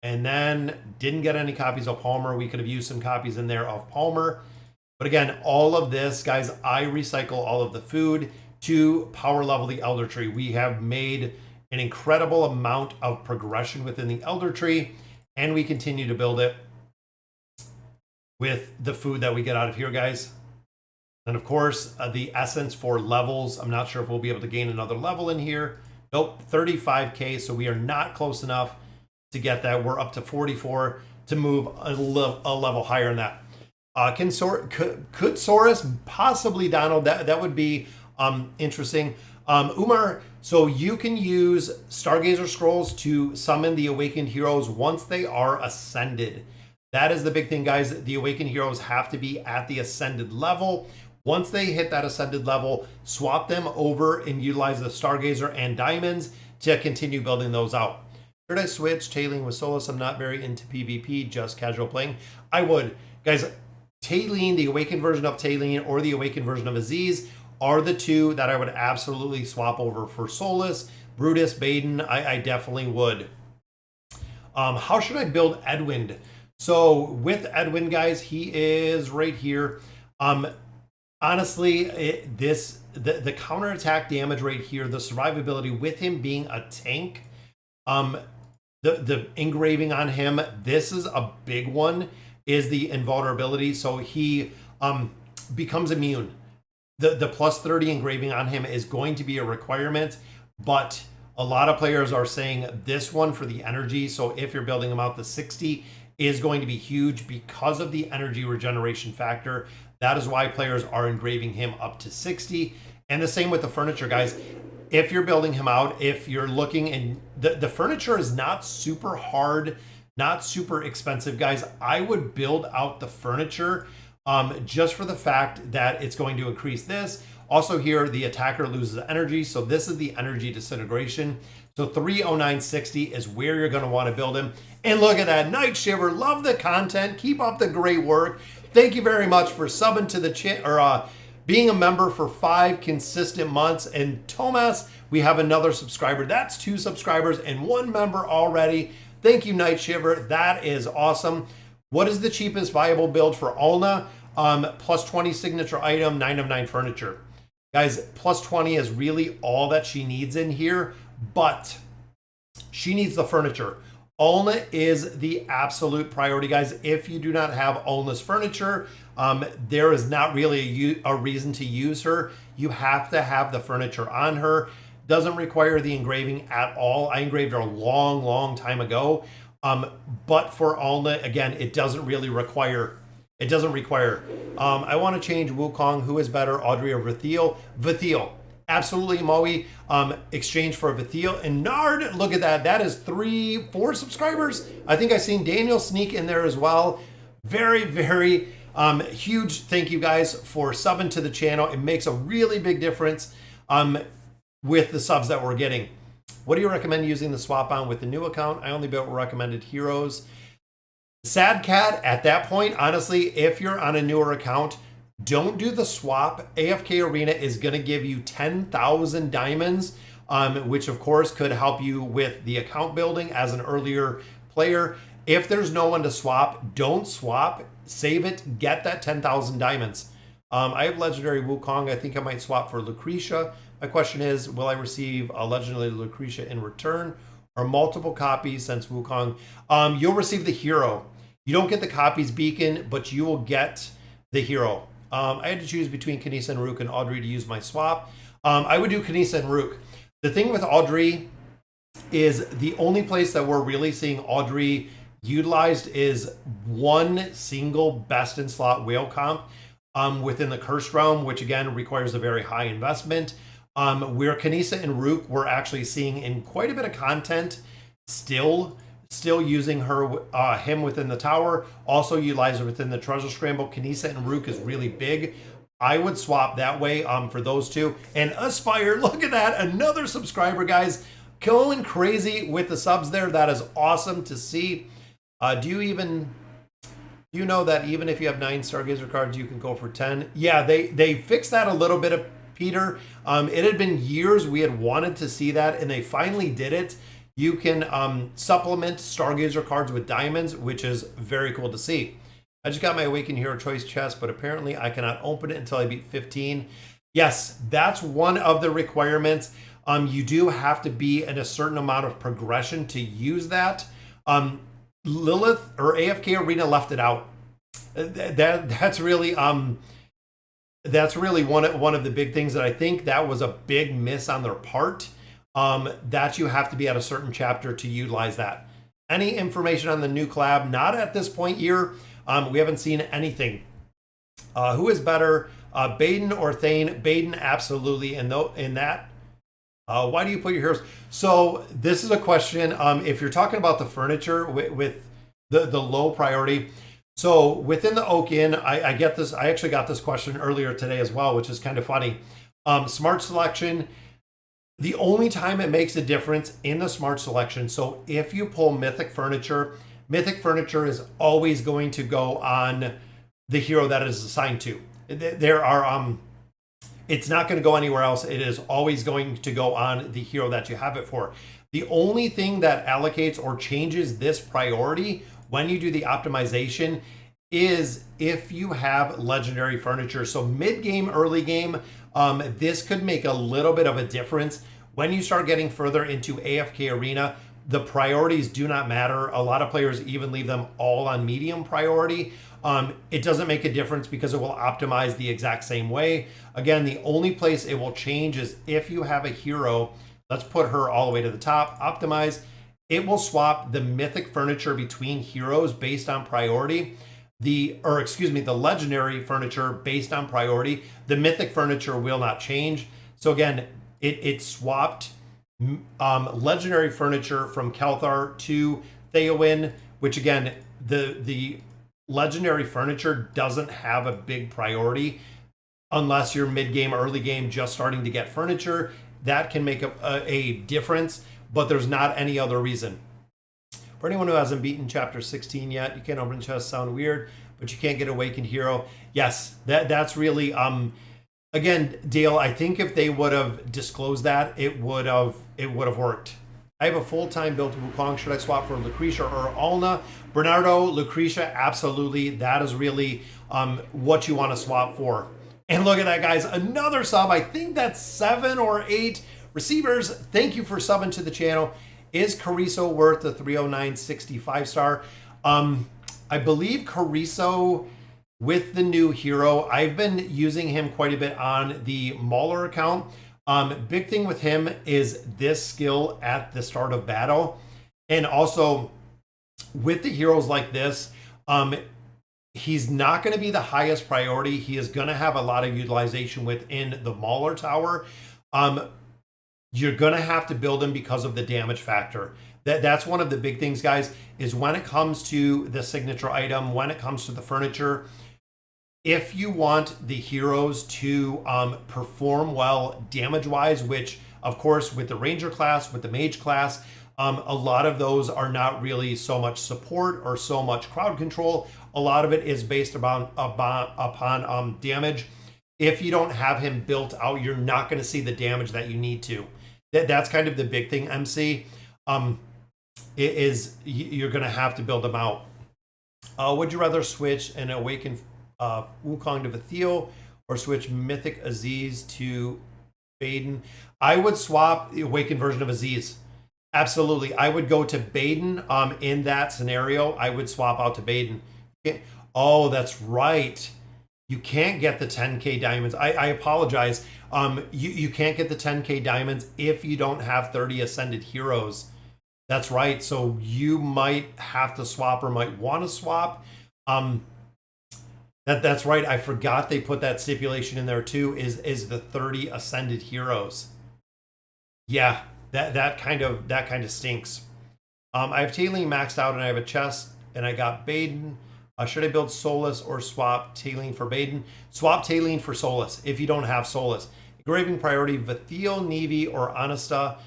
S1: And then didn't get any copies of Palmer. We could have used some copies in there of Palmer. But again, all of this, guys, I recycle all of the food to power level the Elder Tree. We have made an incredible amount of progression within the Elder Tree, and we continue to build it with the food that we get out of here, guys. And of course, the essence for levels. I'm not sure if we'll be able to gain another level in here. Nope, 35K, so we are not close enough to get that. We're up to 44 to move a level higher than that. Could Saurus, possibly Donald, that would be interesting. Umar, so you can use Stargazer Scrolls to summon the Awakened Heroes once they are ascended. That is the big thing, guys. The Awakened Heroes have to be at the ascended level. Once they hit that ascended level, swap them over and utilize the Stargazer and Diamonds to continue building those out. Should I switch Tailing with Solus? I'm not very into PvP, just casual playing. I would. Guys, Tailing, the Awakened version of Tailing, or the Awakened version of Aziz are the 2 that I would absolutely swap over for Solus. Brutus, Baden, I definitely would. How should I build Edwind? So with Edwind, guys, he is right here. Honestly, the counterattack damage right here, the survivability with him being a tank, the engraving on him, this is a big one, is the invulnerability. So he becomes immune. The plus 30 engraving on him is going to be a requirement, but a lot of players are saying this one for the energy. So if you're building him out, the 60 is going to be huge because of the energy regeneration factor. That is why players are engraving him up to 60. And the same with the furniture, guys. If you're building him out, if you're looking, and the furniture is not super hard, not super expensive, guys. I would build out the furniture just for the fact that it's going to increase this. Also here, the attacker loses energy, so this is the energy disintegration. So 30960 is where you're going to want to build him. And look at that, Night Shiver, love the content, keep up the great work. Thank you very much for subbing to the channel, being a member for 5 consistent months. And Tomas, we have another subscriber. That's 2 subscribers and 1 member already. Thank you, Night Shiver. That is awesome. What is the cheapest viable build for Alna? Plus 20 signature item, 9 of 9 furniture. Guys, plus 20 is really all that she needs in here, but she needs the furniture. Alna is the absolute priority, guys. If you do not have Alna's furniture, there is not really a reason to use her. You have to have the furniture on her. Doesn't require the engraving at all. I engraved her a long time ago. But for Alna, again, it doesn't really require. It doesn't require. I want to change Wukong. Who is better, Audrey or Vithiel? Vithiel. Absolutely, Moe. Exchange for Vithiel. And Nard, look at that. That is 4 subscribers. I think I've seen Daniel sneak in there as well. Very huge thank you guys for subbing to the channel. It makes a really big difference with the subs that we're getting. What do you recommend using the swap on with the new account? I only built recommended heroes. Sad Cat, at that point, honestly, if you're on a newer account, don't do the swap. AFK Arena is going to give you 10,000 diamonds, which of course could help you with the account building as an earlier player. If there's no one to swap, don't swap. Save it. Get that 10,000 diamonds. I have Legendary Wukong. I think I might swap for Lucretia. My question is, will I receive a Legendary Lucretia in return or multiple copies since Wukong? You'll receive the hero. You don't get the copies beacon, but you will get the hero. I had to choose between Kanisa and Rook and Audrey to use my swap. I would do Kanisa and Rook. The thing with Audrey is the only place that we're really seeing Audrey utilized is one single best in slot whale comp within the cursed realm, which again requires a very high investment. Where Kanisa and Rook we're actually seeing in quite a bit of content still using him within the tower, also utilize her within the treasure scramble. Kanisa and Rook is really big. I would swap that way for those 2. And Aspire, look at that, another subscriber, guys, going crazy with the subs there. That is awesome to see. Do you know that even if you have 9 Stargazer cards, you can go for 10? Yeah, they fixed that a little bit, Peter. It had been years we had wanted to see that, and they finally did it. You can supplement Stargazer cards with diamonds, which is very cool to see. I just got my Awakened Hero Choice chest, but apparently I cannot open it until I beat 15. Yes, that's one of the requirements. You do have to be in a certain amount of progression to use that. Lilith or AFK Arena left it out. That's really one of the big things that I think that was a big miss on their part. That you have to be at a certain chapter to utilize that. Any information on the new collab? Not at this point here. We haven't seen anything. Who is better, Baden or Thane? Baden, absolutely. In that, why do you put your heroes? So this is a question. If you're talking about the furniture with the low priority. So within the Oak Inn, I get this. I actually got this question earlier today as well, which is kind of funny. Smart selection. The only time it makes a difference in the smart selection. So if you pull Mythic Furniture is always going to go on the hero that it is assigned to. There are it's not going to go anywhere else. It is always going to go on the hero that you have it for. The only thing that allocates or changes this priority when you do the optimization is if you have legendary furniture. So mid game, early game, this could make a little bit of a difference. When you start getting further into AFK Arena, the priorities do not matter. A lot of players even leave them all on medium priority. It doesn't make a difference because it will optimize the exact same way. Again, the only place it will change is if you have a hero. Let's put her all the way to the top, optimize. It will swap the mythic furniture between heroes based on priority. The legendary furniture based on priority. The mythic furniture will not change. So again, it swapped legendary furniture from Kelthar to Theowen, which again, the legendary furniture doesn't have a big priority. unless you're mid-game, early game, just starting to get furniture. That can make a difference, but there's not any other reason. For anyone who hasn't beaten chapter 16 yet, you can't open chest, sound weird, but you can't get Awakened Hero. Yes, that's really, again, Dale, I think if they would have disclosed that, it would have worked. I have a full-time built Wukong. Should I swap for Lucretia or Alna? Bernardo, Lucretia, absolutely. That is really what you want to swap for. And look at that, guys. Another sub. I think that's 7 or 8 receivers. Thank you for subbing to the channel. Is Carrizo worth the 309.65 star? I believe Carrizo, with the new hero, I've been using him quite a bit on the Mauler account. Big thing with him is this skill at the start of battle. And also with the heroes like this, he's not going to be the highest priority. He is going to have a lot of utilization within the Mauler tower. You're going to have to build him because of the damage factor. That's one of the big things, guys, is when it comes to the signature item, when it comes to the furniture, if you want the heroes to perform well damage-wise, which, of course, with the Ranger class, with the Mage class, a lot of those are not really so much support or so much crowd control. A lot of it is based upon damage. If you don't have him built out, you're not going to see the damage that you need to. That's kind of the big thing, MC. You're going to have to build them out. Would you rather switch and awaken Wukong to Vathiel or switch Mythic Aziz to Baden? I would swap the awakened version of Aziz. Absolutely. I would go to Baden in that scenario. I would swap out to Baden. Oh, that's right. You can't get the 10k diamonds. I apologize. You can't get the 10k diamonds if you don't have 30 ascended heroes. That's right. So you might have to swap or might want to swap. That's right. I forgot they put that stipulation in there too, is the 30 ascended heroes. Yeah, that kind of stinks. I have Tailing maxed out and I have a chest and I got Baden. Should I build Solus or swap Tailing for Baden? Swap Tailing for Solus if you don't have Solus. Engraving priority, Vathiel, Nevi, or Anasta.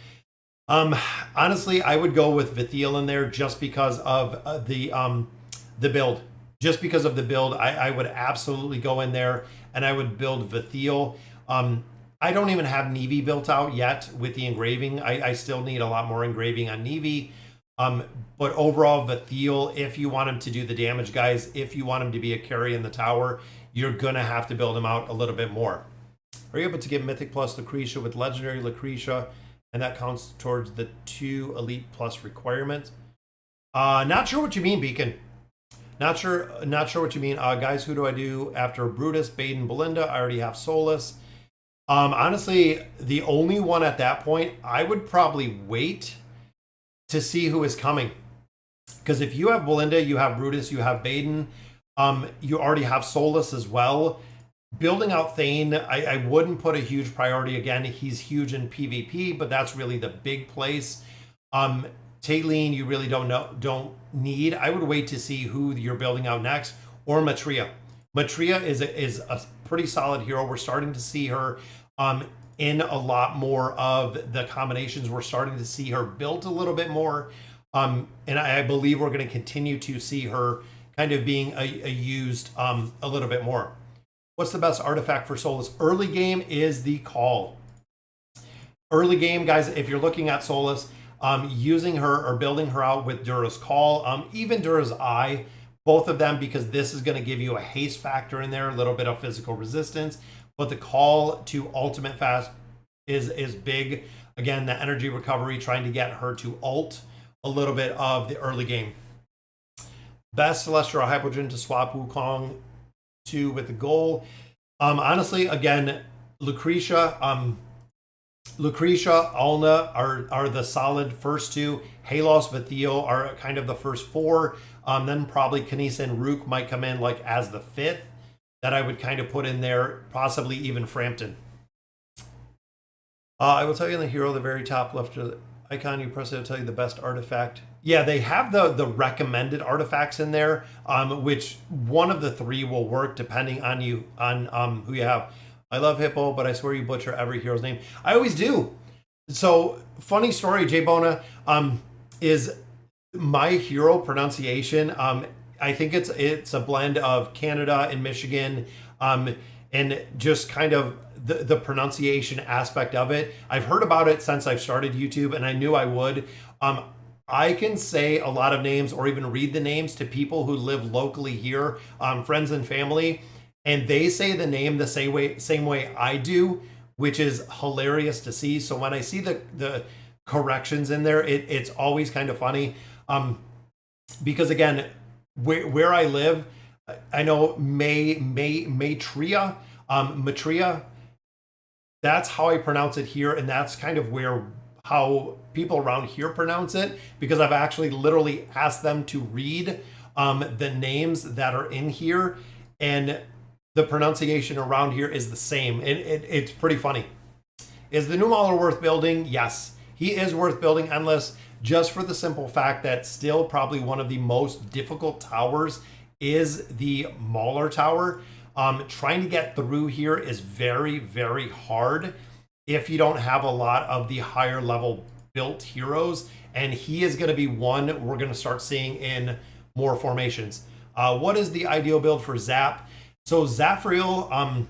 S1: Honestly, I would go with Vathiel in there just because of the build. Just because of the build, I would absolutely go in there and I would build Vathiel. I don't even have Nevi built out yet with the engraving. I still need a lot more engraving on Nevi. But overall, Vathiel, if you want him to do the damage, guys, if you want him to be a carry in the tower, you're going to have to build him out a little bit more. Are you able to get Mythic plus Lucretia with Legendary Lucretia, and that counts towards the 2 Elite plus requirement? Not sure what you mean, Beacon. Not sure what you mean. Guys, who do I do after Brutus, Baden, Belinda? I already have Solus. Honestly, the only one at that point, I would probably wait to see who is coming. Because if you have Belinda, you have Brutus, you have Baden, you already have Solus as well. Building out Thane, I wouldn't put a huge priority. Again, he's huge in PvP, but that's really the big place. Taileen, you really don't need. I would wait to see who you're building out next, or Matria. Matria is a pretty solid hero. We're starting to see her in a lot more of the combinations. We're starting to see her built a little bit more, and I believe we're going to continue to see her kind of being used a little bit more. What's the best artifact for Solus? Early game is the Call. Early game, guys, if you're looking at Solus, using her or building her out with Dura's Call, even Dura's Eye, both of them, because this is going to give you a haste factor in there, a little bit of physical resistance, but the Call to ultimate fast is big. Again, the energy recovery, trying to get her to ult a little bit of the early game. Best Celestial Hypogen to swap Wukong to with the goal. Honestly, again, Lucretia, Alna are the solid first two. Halos, Vathiel are kind of the first 4. Then probably Kanisa and Rook might come in like as the 5th that I would kind of put in there, possibly even Frampton. I will tell you in the hero, the very top left icon, you press it, it'll tell you the best artifact. Yeah, they have the recommended artifacts in there, which one of the 3 will work depending on who you have. I love Hippo, but I swear you butcher every hero's name. I always do. So funny story, Jay Bona, is my hero pronunciation. I think it's a blend of Canada and Michigan, and just kind of the pronunciation aspect of it. I've heard about it since I've started YouTube, and I knew I would. I can say a lot of names or even read the names to people who live locally here, friends and family, and they say the name the same way I do, which is hilarious to see. So when I see the corrections in there, it's always kind of funny. Because again, where I live, I know Matria, that's how I pronounce it here, and that's kind of how people around here pronounce it, because I've actually literally asked them to read the names that are in here, and the pronunciation around here is the same. It's pretty funny. Is the new Mauler worth building? Yes, he is worth building endless, just for the simple fact that still probably one of the most difficult towers is the Mauler Tower. Trying to get through here is very, very hard if you don't have a lot of the higher level built heroes, and he is going to be one we're going to start seeing in more formations. What is the ideal build for Zap? So Zafriel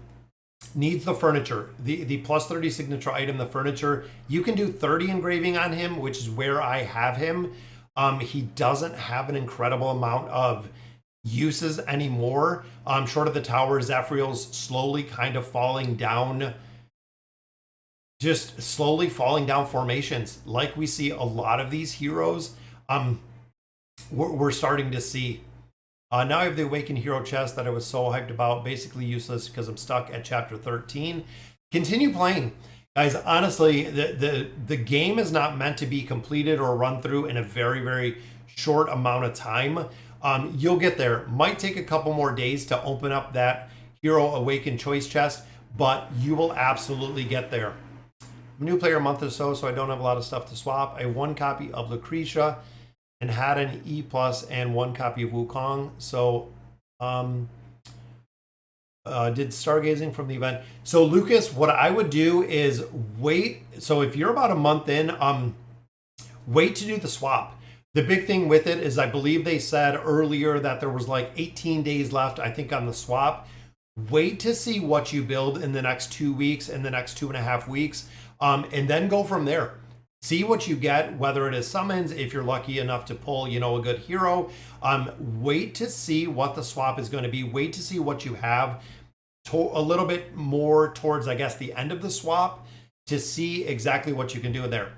S1: needs the furniture, the plus 30 signature item, the furniture. You can do 30 engraving on him, which is where I have him. He doesn't have an incredible amount of uses anymore. Short of the tower, Zafriel's slowly kind of falling down, just slowly falling down formations, like we see a lot of these heroes. We're starting to see. Now I have the Awakened Hero chest that I was so hyped about, basically useless because I'm stuck at chapter 13. Continue playing. Guys, honestly, the game is not meant to be completed or run through in a very, very short amount of time. You'll get there. Might take a couple more days to open up that Hero Awakened choice chest, but you will absolutely get there. I'm a new player a month or so I don't have a lot of stuff to swap. I have 1 copy of Lucretia and had an E+ and 1 copy of Wukong. So did stargazing from the event. So Lucas, what I would do is wait. So if you're about a month in, wait to do the swap. The big thing with it is I believe they said earlier that there was like 18 days left, I think, on the swap. Wait to see what you build in the next 2 weeks and the next 2.5 weeks, and then go from there. See what you get, whether it is summons, if you're lucky enough to pull, a good hero. Wait to see what the swap is going to be. Wait to see what you have a little bit more towards, I guess, the end of the swap to see exactly what you can do there.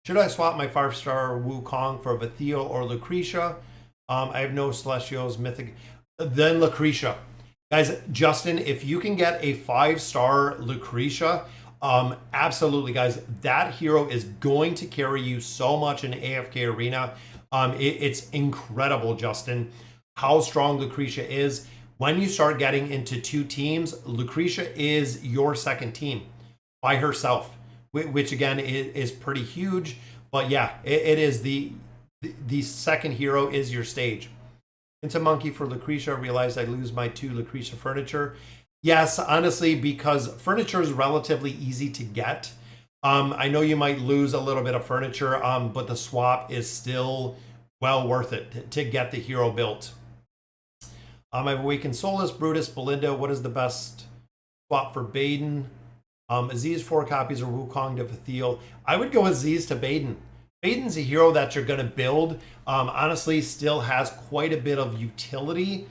S1: Should I swap my 5-star Wukong for Vathiel or Lucretia? I have no Celestials, Mythic. Then Lucretia. Guys, Justin, if you can get a 5-star Lucretia, absolutely, guys, that hero is going to carry you so much in AFK Arena. It's incredible, Justin, how strong Lucretia is. When you start getting into 2 teams, Lucretia is your second team by herself, which again is pretty huge. But yeah, it is the second hero is your stage. It's a monkey for Lucretia. I realized I lose my 2 Lucretia furniture. Yes, honestly, because furniture is relatively easy to get. I know you might lose a little bit of furniture, but the swap is still well worth it to get the hero built. I've awakened Solus, Brutus, Belinda. What is the best swap for Baden? Aziz 4 copies of Wukong to Vathiel. I would go Aziz to Baden. Baden's a hero that you're going to build. Honestly, still has quite a bit of utility.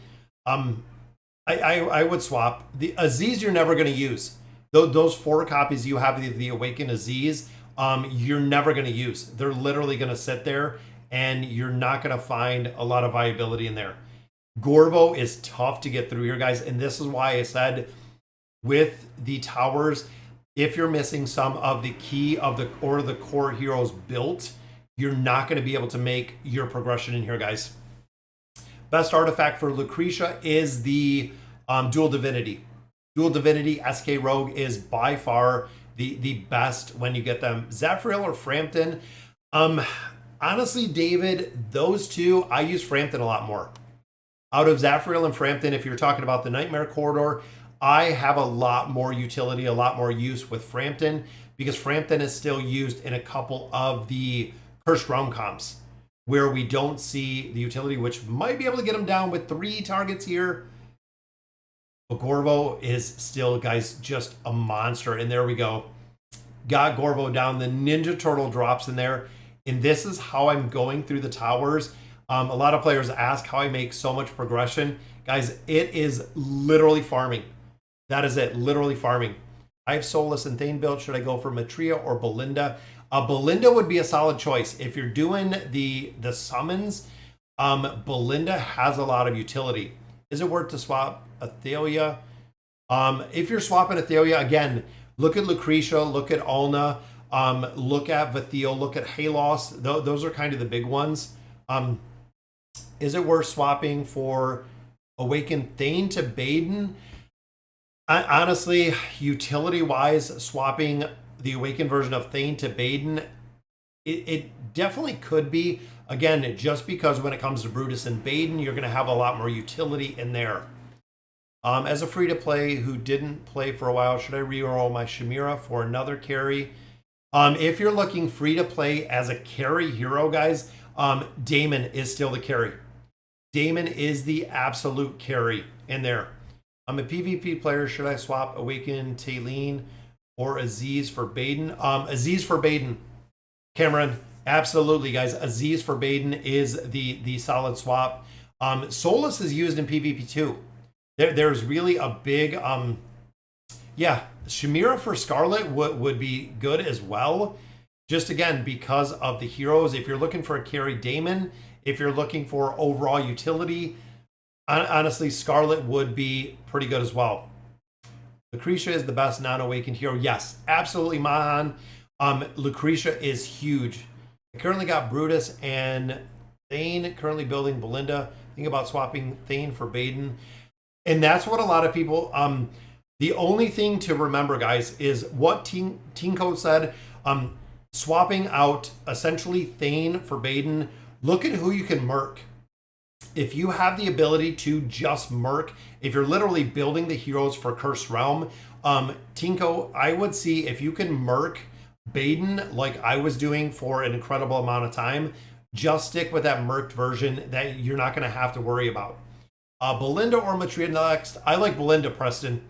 S1: I would swap. The Aziz you're never going to use. Those 4 copies you have of the Awakened Aziz, you're never going to use. They're literally going to sit there, and you're not going to find a lot of viability in there. Gorvo is tough to get through here, guys, and this is why I said with the towers, if you're missing some of the key of the core heroes built, you're not going to be able to make your progression in here, guys. Best artifact for Lucretia is the Dual Divinity. Dual Divinity SK Rogue is by far the best when you get them. Zafriel or Frampton? Honestly, David, those 2, I use Frampton a lot more. Out of Zafriel and Frampton, if you're talking about the Nightmare Corridor, I have a lot more utility, a lot more use with Frampton, because Frampton is still used in a couple of the Cursed Realm comps where we don't see the utility, which might be able to get him down with 3 targets here. But Gorvo is still, guys, just a monster. And there we go. Got Gorvo down. The Ninja Turtle drops in there. And this is how I'm going through the towers. A lot of players ask how I make so much progression. Guys, it is literally farming. That is it, literally farming. I have Solus and Thane built. Should I go for Matria or Belinda? Belinda would be a solid choice. If you're doing the summons, Belinda has a lot of utility. Is it worth to swap Athalia? If you're swapping Athalia, again, look at Lucretia, look at Alna, look at Vathiel, look at Halos. Those are kind of the big ones. Is it worth swapping for Awakened Thane to Baden? Honestly, utility-wise, swapping the Awakened version of Thane to Baden, it definitely could be. Again, just because when it comes to Brutus and Baden, you're going to have a lot more utility in there. As a free-to-play who didn't play for a while, should I reroll my Shamira for another carry? If you're looking free-to-play as a carry hero, guys, Damon is still the carry. Damon is the absolute carry in there. I'm a PvP player. Should I swap Awaken Taylene or Aziz for Baden? Aziz for Baden. Cameron, absolutely, guys. Aziz for Baden is the solid swap. Solus is used in PvP too. There's really a big, yeah, Shamira for Scarlet would be good as well. Just again, because of the heroes. If you're looking for a carry, Damon. If you're looking for overall utility, honestly, Scarlet would be pretty good as well. Lucretia is the best non-awakened hero. Yes, absolutely, Mahan. Lucretia is huge. I currently got Brutus and Thane, currently building Belinda. Think about swapping Thane for Baden. And that's what a lot of people, the only thing to remember, guys, is what Team Code said. Swapping out essentially Thane for Baden. Look at who you can murk. If you have the ability to just murk, if you're literally building the heroes for Cursed Realm, Tinko, I would see if you can murk Baden like I was doing for an incredible amount of time, just stick with that murked version that you're not going to have to worry about. Belinda or Matria next? I like Belinda, Preston.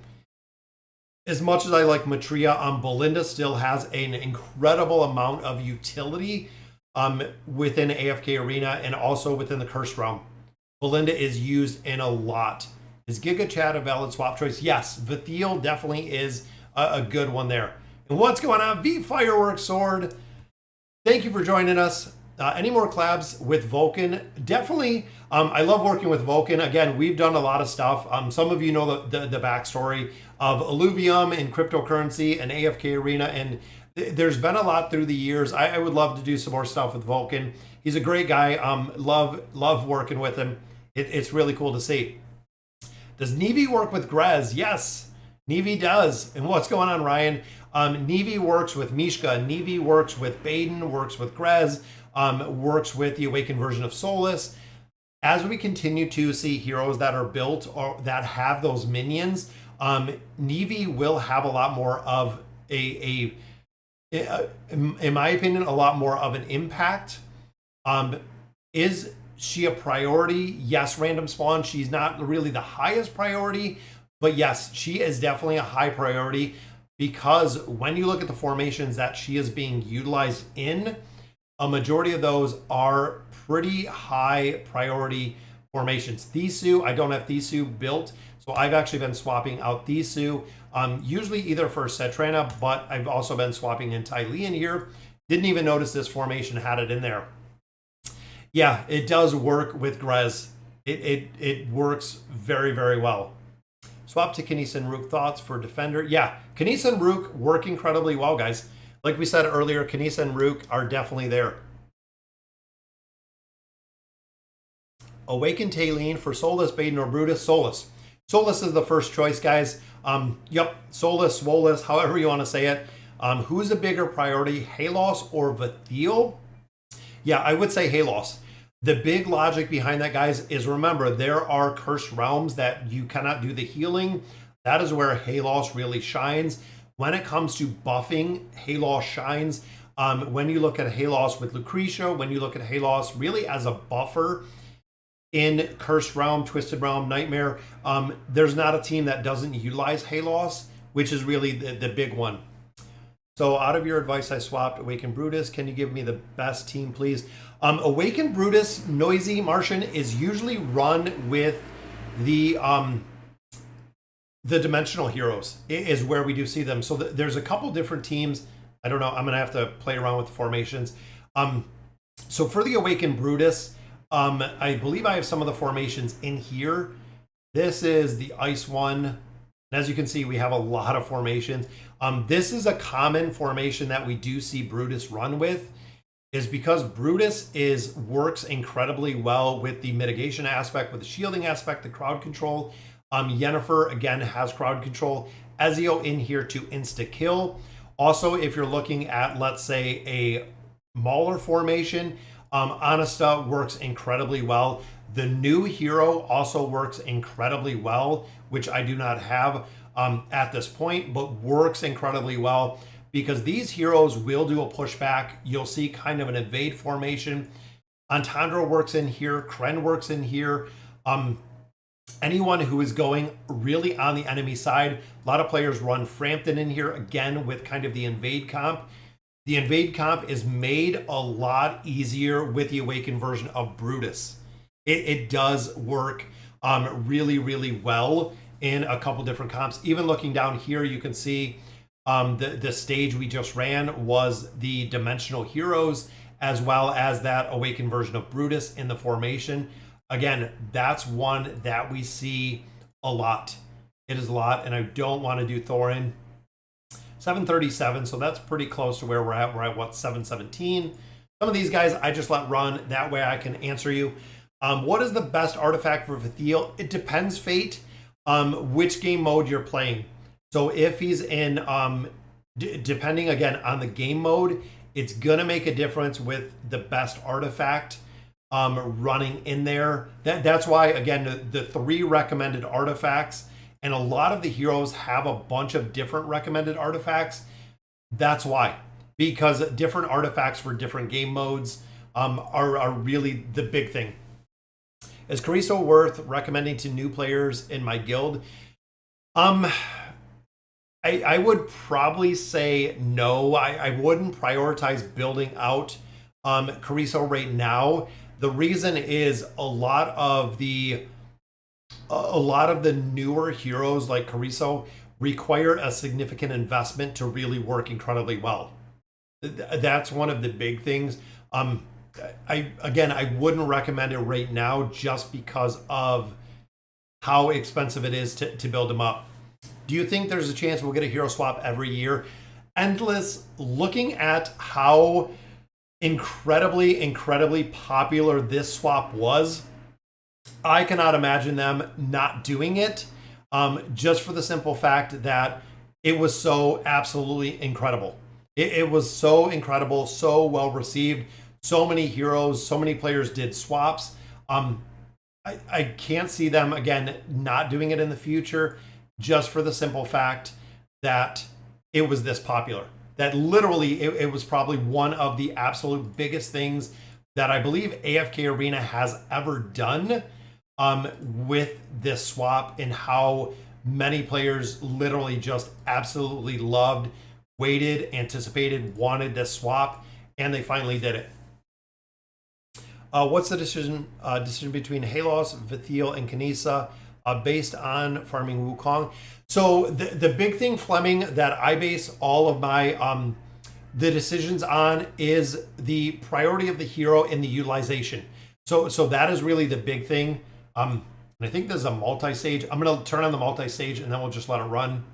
S1: As much as I like Matria, Belinda still has an incredible amount of utility within AFK Arena and also within the Cursed Realm. Belinda is used in a lot. Is Giga Chad a valid swap choice? Yes, Vathiel definitely is a good one there. And what's going on? V Fireworks Sword. Thank you for joining us. Any more collabs with Vulcan? Definitely. I love working with Vulcan. Again, we've done a lot of stuff. Some of you know the backstory of Illuvium and cryptocurrency and AFK Arena, and there's been a lot through the years. I would love to do some more stuff with Vulcan. He's a great guy. Love working with him. It's really cool to see. Does Nevi work with Grez? Yes, Nevi does. And what's going on, Ryan? Nevi works with Mishka. Nevi works with Baden, works with Grez, works with the Awakened version of Solus. As we continue to see heroes that are built or that have those minions, Nevi will have a lot more of in my opinion, a lot more of an impact. Is she a priority? Yes, random spawn. She's not really the highest priority, but yes, she is definitely a high priority because when you look at the formations that she is being utilized in, a majority of those are pretty high priority formations. Thisu, I don't have Thisu built, so I've actually been swapping out Thisu, usually either for Cetrana, but I've also been swapping in Tylean here. Didn't even notice this formation had it in there. Yeah, it does work with Grez. It works very, very well. Swap to Kinisa and Rook. Thoughts for Defender? Yeah, Kinisa and Rook work incredibly well, guys. Like we said earlier, Kinisa and Rook are definitely there. Awaken Taylene for Solus, Baden, or Brutus? Solus. Solus is the first choice, guys. Yep, Solus, Swolus, however you want to say it. Who's a bigger priority, Halos or Vathiel? Yeah, I would say Halos. The big logic behind that, guys, is remember, there are cursed realms that you cannot do the healing. That is where Halos really shines. When it comes to buffing, Halos shines. When you look at Halos with Lucretia, when you look at Halos really as a buffer in Cursed Realm, Twisted Realm, Nightmare, there's not a team that doesn't utilize Halos, which is really the big one. So out of your advice, I swapped Awakened Brutus. Can you give me the best team, please? Awakened Brutus, Noisy Martian, is usually run with the Dimensional Heroes is where we do see them. So there's a couple different teams. I don't know. I'm going to have to play around with the formations. So for the Awakened Brutus, I believe I have some of the formations in here. This is the Ice one. And as you can see, we have a lot of formations. This is a common formation that we do see Brutus run with, is because Brutus works incredibly well with the mitigation aspect, with the shielding aspect, the crowd control. Yennefer, again, has crowd control. Ezio in here to insta-kill. Also, if you're looking at, let's say, a Mauler formation, Honesta works incredibly well. The new hero also works incredibly well, which I do not have at this point, but works incredibly well because these heroes will do a pushback. You'll see kind of an evade formation. Entendre works in here. Kren works in here. Anyone who is going really on the enemy side, a lot of players run Frampton in here, again, with kind of the invade comp. The invade comp is made a lot easier with the Awakened version of Brutus. It does work really, really well in a couple different comps. Even looking down here, you can see the stage we just ran was the Dimensional Heroes, as well as that Awakened version of Brutus in the formation. Again, that's one that we see a lot. It is a lot, and I don't want to do Thorin. 737, so that's pretty close to where we're at. We're at, what, 717? Some of these guys I just let run. That way I can answer you. What is the best artifact for Vathiel? It depends, Fate, which game mode you're playing. So if he's in, depending, again, on the game mode, it's going to make a difference with the best artifact running in there. That's why, again, the 3 recommended artifacts, and a lot of the heroes have a bunch of different recommended artifacts. That's why, because different artifacts for different game modes are really the big thing. Is Cariso worth recommending to new players in my guild? I would probably say no. I wouldn't prioritize building out Cariso right now. The reason is a lot of the newer heroes like Cariso require a significant investment to really work incredibly well. That's one of the big things. I wouldn't recommend it right now just because of how expensive it is to build them up. Do you think there's a chance we'll get a hero swap every year? Endless, looking at how incredibly popular this swap was, I cannot imagine them not doing it, just for the simple fact that it was so absolutely incredible. It was so incredible, so well received. So many heroes, so many players did swaps. I can't see them, again, not doing it in the future, just for the simple fact that it was this popular. That literally, it was probably one of the absolute biggest things that I believe AFK Arena has ever done with this swap, and how many players literally just absolutely loved, waited, anticipated, wanted this swap, and they finally did it. What's the decision between Halos, Vathiel, and Kanisa based on farming Wukong? So the big thing, Fleming, that I base all of my the decisions on is the priority of the hero in the utilization. So that is really the big thing. And I think there's a multi-sage. I'm going to turn on the multi-sage and then we'll just let it run.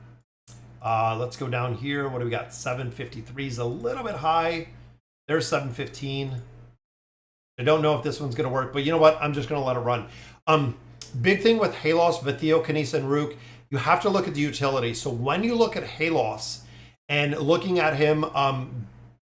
S1: Let's go down here. What do we got? 753 is a little bit high. There's 715. I don't know if this one's going to work, but you know what? I'm just going to let it run. Big thing with Halos, Vathiel, Kanisa, and Rook, you have to look at the utility. So when you look at Halos and looking at him,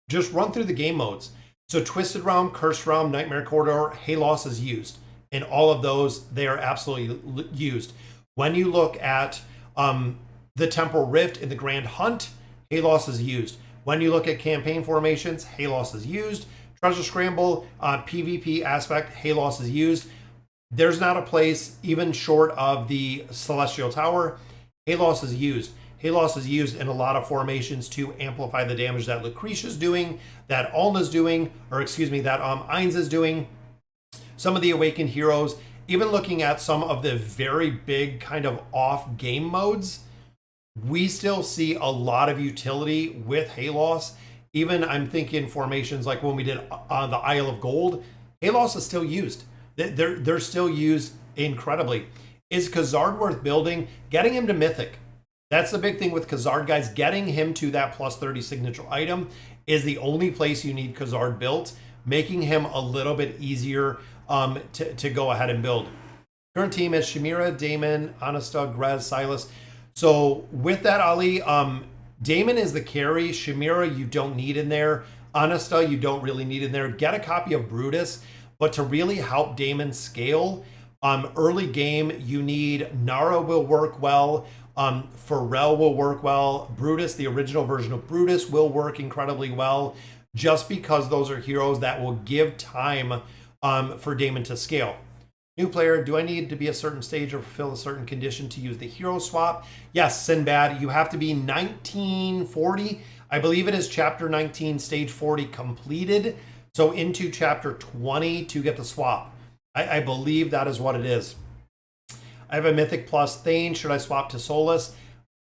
S1: just run through the game modes. So Twisted Realm, Cursed Realm, Nightmare Corridor, Halos is used. In all of those, they are absolutely used. When you look at The Temporal Rift in the Grand Hunt, Halos is used. When you look at campaign formations, Halos is used. Treasure Scramble, PvP aspect, Halos is used. There's not a place, even short of the Celestial Tower, Halos is used. Halos is used in a lot of formations to amplify the damage that Lucretia's doing, that Alna's doing, or excuse me, that Ainz is doing. Some of the Awakened heroes, even looking at some of the very big kind of off game modes, we still see a lot of utility with Halos. Even I'm thinking formations like when we did on the Isle of Gold, Halos is still used. They're still used incredibly. Is Khazard worth building? Getting him to Mythic. That's the big thing with Khazard, guys. Getting him to that plus 30 signature item is the only place you need Khazard built, making him a little bit easier to go ahead and build. Current team is Shamira, Damon, Anasta, Grez, Silas. So with that, Ali, Damon is the carry. Shamira, you don't need in there. Anasta, you don't really need in there. Get a copy of Brutus, but to really help Damon scale, early game, you need Nara will work well. Pharrell will work well. Brutus, the original version of Brutus, will work incredibly well, just because those are heroes that will give time for Damon to scale. New player, do I need to be a certain stage or fulfill a certain condition to use the hero swap? Yes, Sinbad, you have to be 1940. I believe it is chapter 19, stage 40 completed. So into chapter 20 to get the swap. I believe that is what it is. I have a Mythic plus Thane. Should I swap to Solus?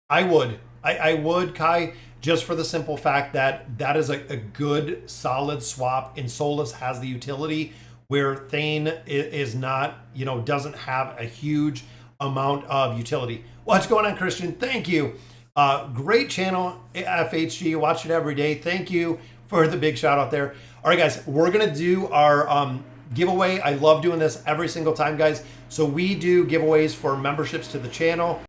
S1: I would. I would, Kai, just for the simple fact that that is a good, solid swap, and Solus has the utility where Thane is not, doesn't have a huge amount of utility. What's going on, Christian? Thank you. Great channel, FHG. Watch it every day. Thank you for the big shout out there. All right, guys, we're going to do our giveaway. I love doing this every single time, guys. So we do giveaways for memberships to the channel.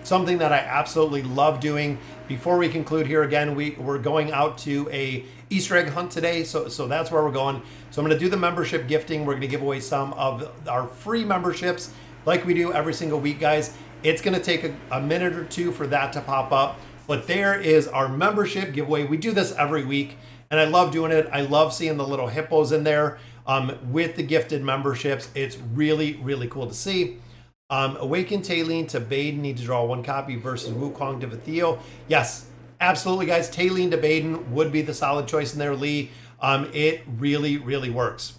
S1: Something that I absolutely love doing. Before we conclude here, again, we're going out to a Easter egg hunt today. So that's where we're going. So I'm going to do the membership gifting. We're going to give away some of our free memberships like we do every single week, guys. It's going to take a minute or two for that to pop up. But there is our membership giveaway. We do this every week, and I love doing it. I love seeing the little hippos in there with the gifted memberships. It's really, really cool to see. Awaken Taylene to Baden, need to draw one copy versus Wukong to Vathiel. Yes, absolutely, guys. Taylene to Baden would be the solid choice in there, Lee. It really, really works.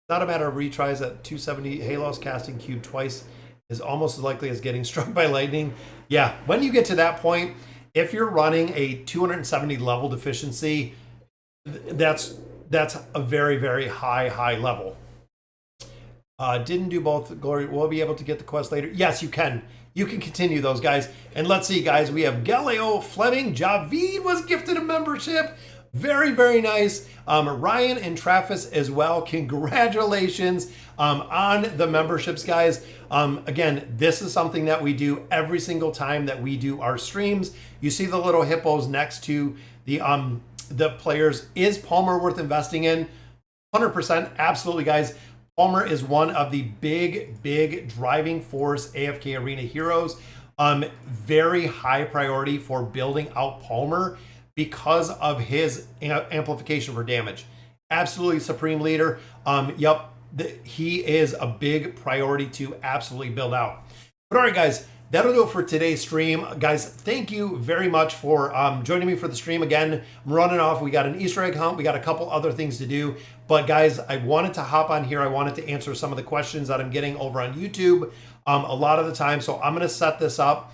S1: Not a matter of retries at 270. Halos casting cube twice is almost as likely as getting struck by lightning. Yeah, when you get to that point, if you're running a 270 level deficiency, that's a very, very high level. Didn't do both. Glory, we'll be able to get the quest later. Yes, you can. You can continue those, guys. And let's see, guys. We have Galileo Fleming. Javid was gifted a membership. Very, very nice. Ryan and Travis as well. Congratulations on the memberships, guys. Again, this is something that we do every single time that we do our streams. You see the little hippos next to the players. Is Palmer worth investing in? 100%. Absolutely, guys. Palmer is one of the big driving force AFK Arena heroes. Very high priority for building out Palmer because of his amplification for damage. Absolutely supreme leader. He is a big priority to absolutely build out. But all right, guys, that'll do it for today's stream. Guys, thank you very much for joining me for the stream. Again, I'm running off. We got an Easter egg hunt. We got a couple other things to do. But guys, I wanted to hop on here. I wanted to answer some of the questions that I'm getting over on YouTube a lot of the time. So I'm going to set this up.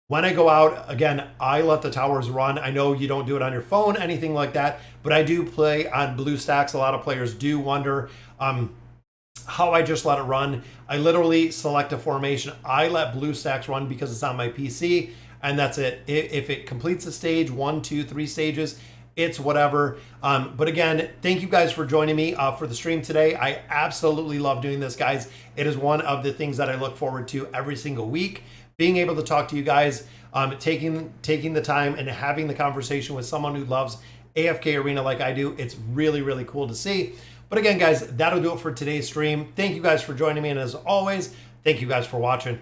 S1: When I go out, again, I let the towers run. I know you don't do it on your phone, anything like that. But I do play on BlueStacks. A lot of players do wonder how I just let it run. I literally select a formation. I let BlueStacks run because it's on my PC, and that's it. If it completes a stage, 1, 2, 3 stages, it's whatever. But again, thank you guys for joining me for the stream today. I absolutely love doing this, guys. It is one of the things that I look forward to every single week. Being able to talk to you guys, taking the time and having the conversation with someone who loves AFK Arena like I do. It's really, really cool to see. But again, guys, that'll do it for today's stream. Thank you guys for joining me. And as always, thank you guys for watching.